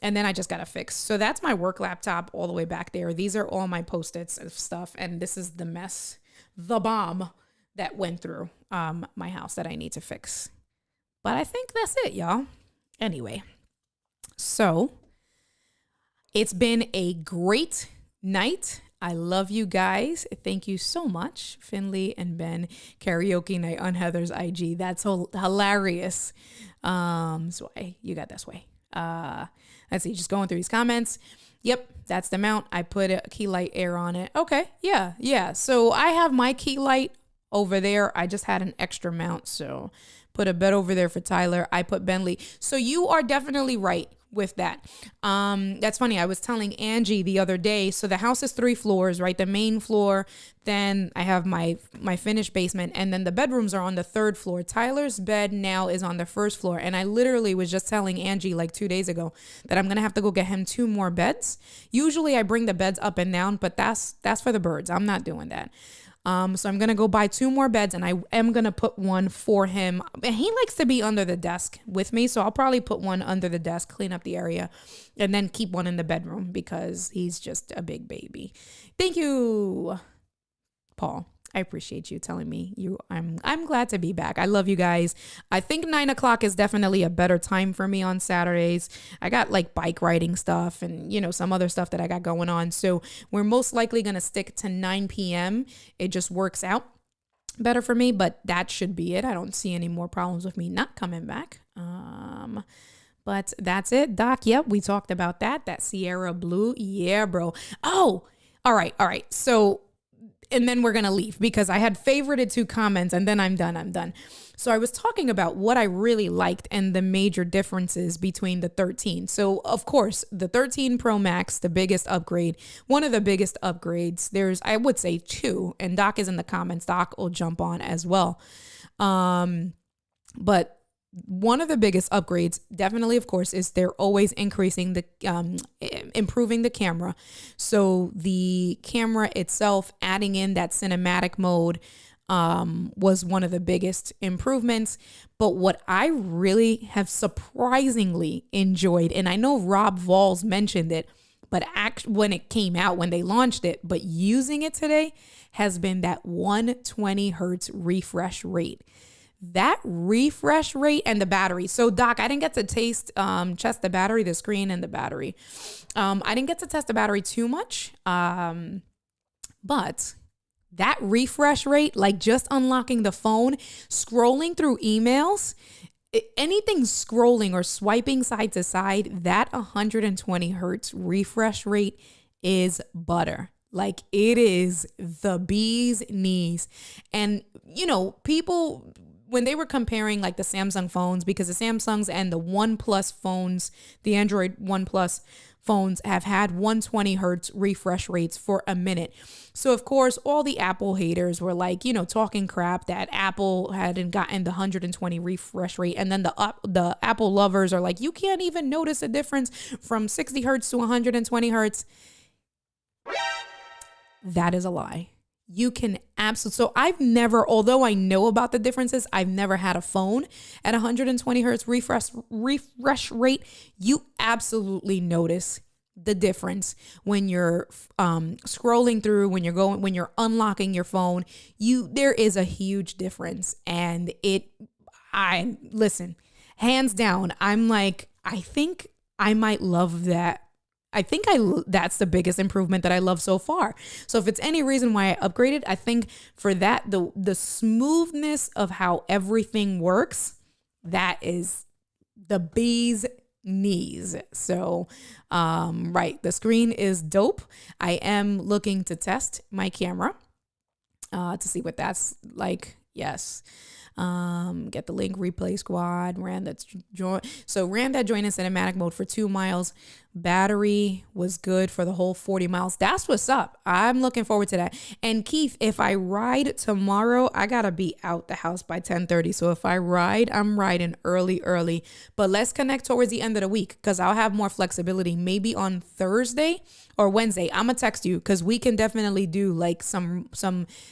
And then I just got to fix. So that's my work laptop all the way back there. These are all my Post-its of stuff. And this is the mess, the bomb that went through my house that I need to fix. But I think that's it, y'all. Anyway, so it's been a great night. I love you guys. Thank you so much. Finley and Ben, karaoke night on Heather's IG. That's hilarious. Sway, you got that sway. Let's see, just going through these comments. Yep, that's the mount. I put a key light air on it. Okay, yeah. So I have my key light over there. I just had an extra mount, so put a bed over there for Tyler. I put Bentley. So you are definitely right with that. That's funny. I was telling Angie the other day, so the house is 3 floors, right? The main floor, then I have my finished basement, and then the bedrooms are on the 3rd floor. Tyler's bed now is on the 1st floor, and I literally was just telling Angie like 2 days ago that I'm gonna have to go get him 2 more beds. Usually I bring the beds up and down, but that's for the birds. I'm not doing that. So I'm going to go buy 2 more beds, and I am going to put one for him. And he likes to be under the desk with me, so I'll probably put one under the desk, clean up the area, and then keep one in the bedroom because he's just a big baby. Thank you, Paul. I appreciate you telling me I'm glad to be back. I love you guys. I think 9 o'clock is definitely a better time for me on Saturdays. I got like bike riding stuff and, some other stuff that I got going on. So we're most likely going to stick to 9 p.m. It just works out better for me, but that should be it. I don't see any more problems with me not coming back. But that's it, Doc. Yep, we talked about that Sierra Blue. Yeah, bro. Oh, all right. So, and then we're going to leave because I had favorited 2 comments and then I'm done. So I was talking about what I really liked and the major differences between the 13. So of course, the 13 Pro Max, the biggest upgrade, one of the biggest upgrades, there's, I would say 2, and Doc is in the comments. Doc will jump on as well. But one of the biggest upgrades, definitely, of course, is they're always increasing improving the camera. So the camera itself, adding in that cinematic mode, was one of the biggest improvements. But what I really have surprisingly enjoyed, and I know Rob Valls mentioned it, but when it came out, when they launched it, but using it today has been that 120 hertz refresh rate. That refresh rate and the battery. So Doc, I didn't get to test the battery, the screen and the battery. I didn't get to test the battery too much. But that refresh rate, like just unlocking the phone, scrolling through emails, anything scrolling or swiping side to side, that 120 hertz refresh rate is butter. Like it is the bee's knees. And, people, when they were comparing like the Samsung phones, because the Samsungs and the OnePlus phones, the Android OnePlus phones have had 120 hertz refresh rates for a minute. So of course, all the Apple haters were like, talking crap that Apple hadn't gotten the 120 refresh rate. And then the Apple lovers are like, you can't even notice a difference from 60 hertz to 120 hertz. That is a lie. You can absolutely. So I've never, although I know about the differences, I've never had a phone at 120 hertz refresh rate. You absolutely notice the difference when you're scrolling through, when you're unlocking your phone. There is a huge difference, and listen, hands down, I'm like, I think I might love that. That's the biggest improvement that I love so far. So if it's any reason why I upgraded, I think for that, the smoothness of how everything works, that is the bee's knees. So, right. The screen is dope. I am looking to test my camera, to see what that's like. Yes. Get the link, replay squad, ran that join in cinematic mode for 2 miles. Battery was good for the whole 40 miles. That's what's up. I'm looking forward to that. And Keith, if I ride tomorrow, I gotta be out the house by 10:30. So if I ride, I'm riding early, but let's connect towards the end of the week, because I'll have more flexibility. Maybe on Thursday or Wednesday, I'm gonna text you, because we can definitely do like some,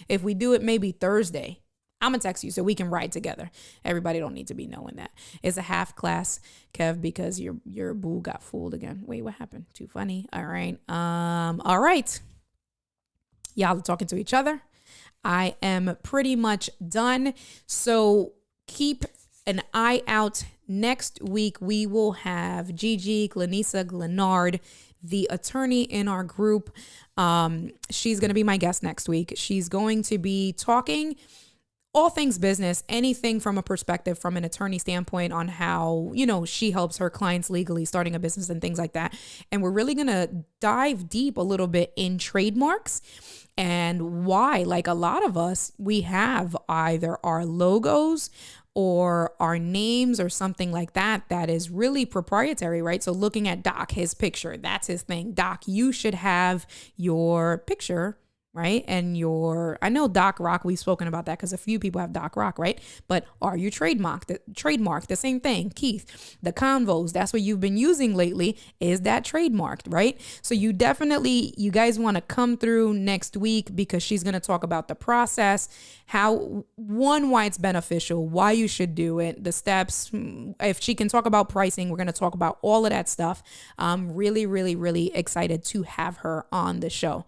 if we do it maybe Thursday, I'm going to text you so we can ride together. Everybody don't need to be knowing that. It's a half class, Kev, because your boo got fooled again. Wait, what happened? Too funny. All right. All right. Y'all are talking to each other. I am pretty much done. So keep an eye out. Next week, we will have Gigi Glenisa Glenard, the attorney in our group. She's going to be my guest next week. She's going to be talking all things business, anything from a perspective, from an attorney standpoint, on how, she helps her clients legally starting a business and things like that. And we're really going to dive deep a little bit in trademarks and why, like a lot of us, we have either our logos or our names or something like that is really proprietary, right? So looking at Doc, his picture, that's his thing. Doc, you should have your picture, right? And I know Doc Rock, we've spoken about that because a few people have Doc Rock, right? But are you trademarked? The same thing. Keith, the convos, that's what you've been using lately. Is that trademarked, right? So you guys want to come through next week, because she's going to talk about the process, why it's beneficial, why you should do it, the steps. If she can talk about pricing, we're going to talk about all of that stuff. I'm really, really, really excited to have her on the show.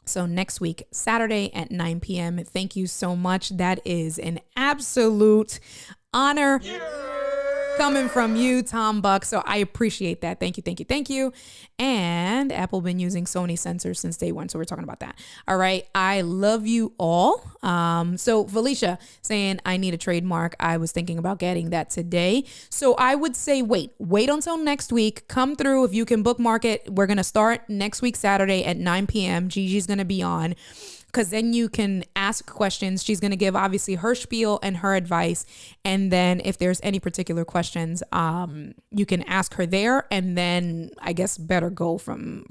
So next week, Saturday at 9 p.m. Thank you so much. That is an absolute honor coming from you, Tom Buck. So I appreciate that. Thank you. And Apple been using Sony sensors since day one. So we're talking about that. All right. I love you all. So Felicia saying I need a trademark. I was thinking about getting that today. So I would say, wait until next week. Come through. If you can bookmark it, we're going to start next week, Saturday at 9 p.m. Gigi's going to be on, because then you can ask questions. She's going to give obviously her spiel and her advice. And then if there's any particular questions, you can ask her there, and then I guess better go from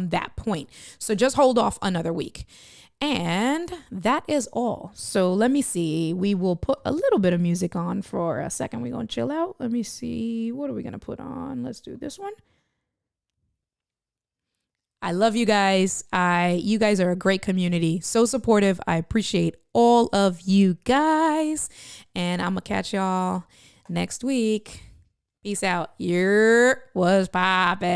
that point. So just hold off another week. And that is all. So let me see. We will put a little bit of music on for a second. We're going to chill out. Let me see. What are we going to put on? Let's do this one. I love you guys. You guys are a great community. So supportive. I appreciate all of you guys. And I'm going to catch y'all next week. Peace out. Was poppin'.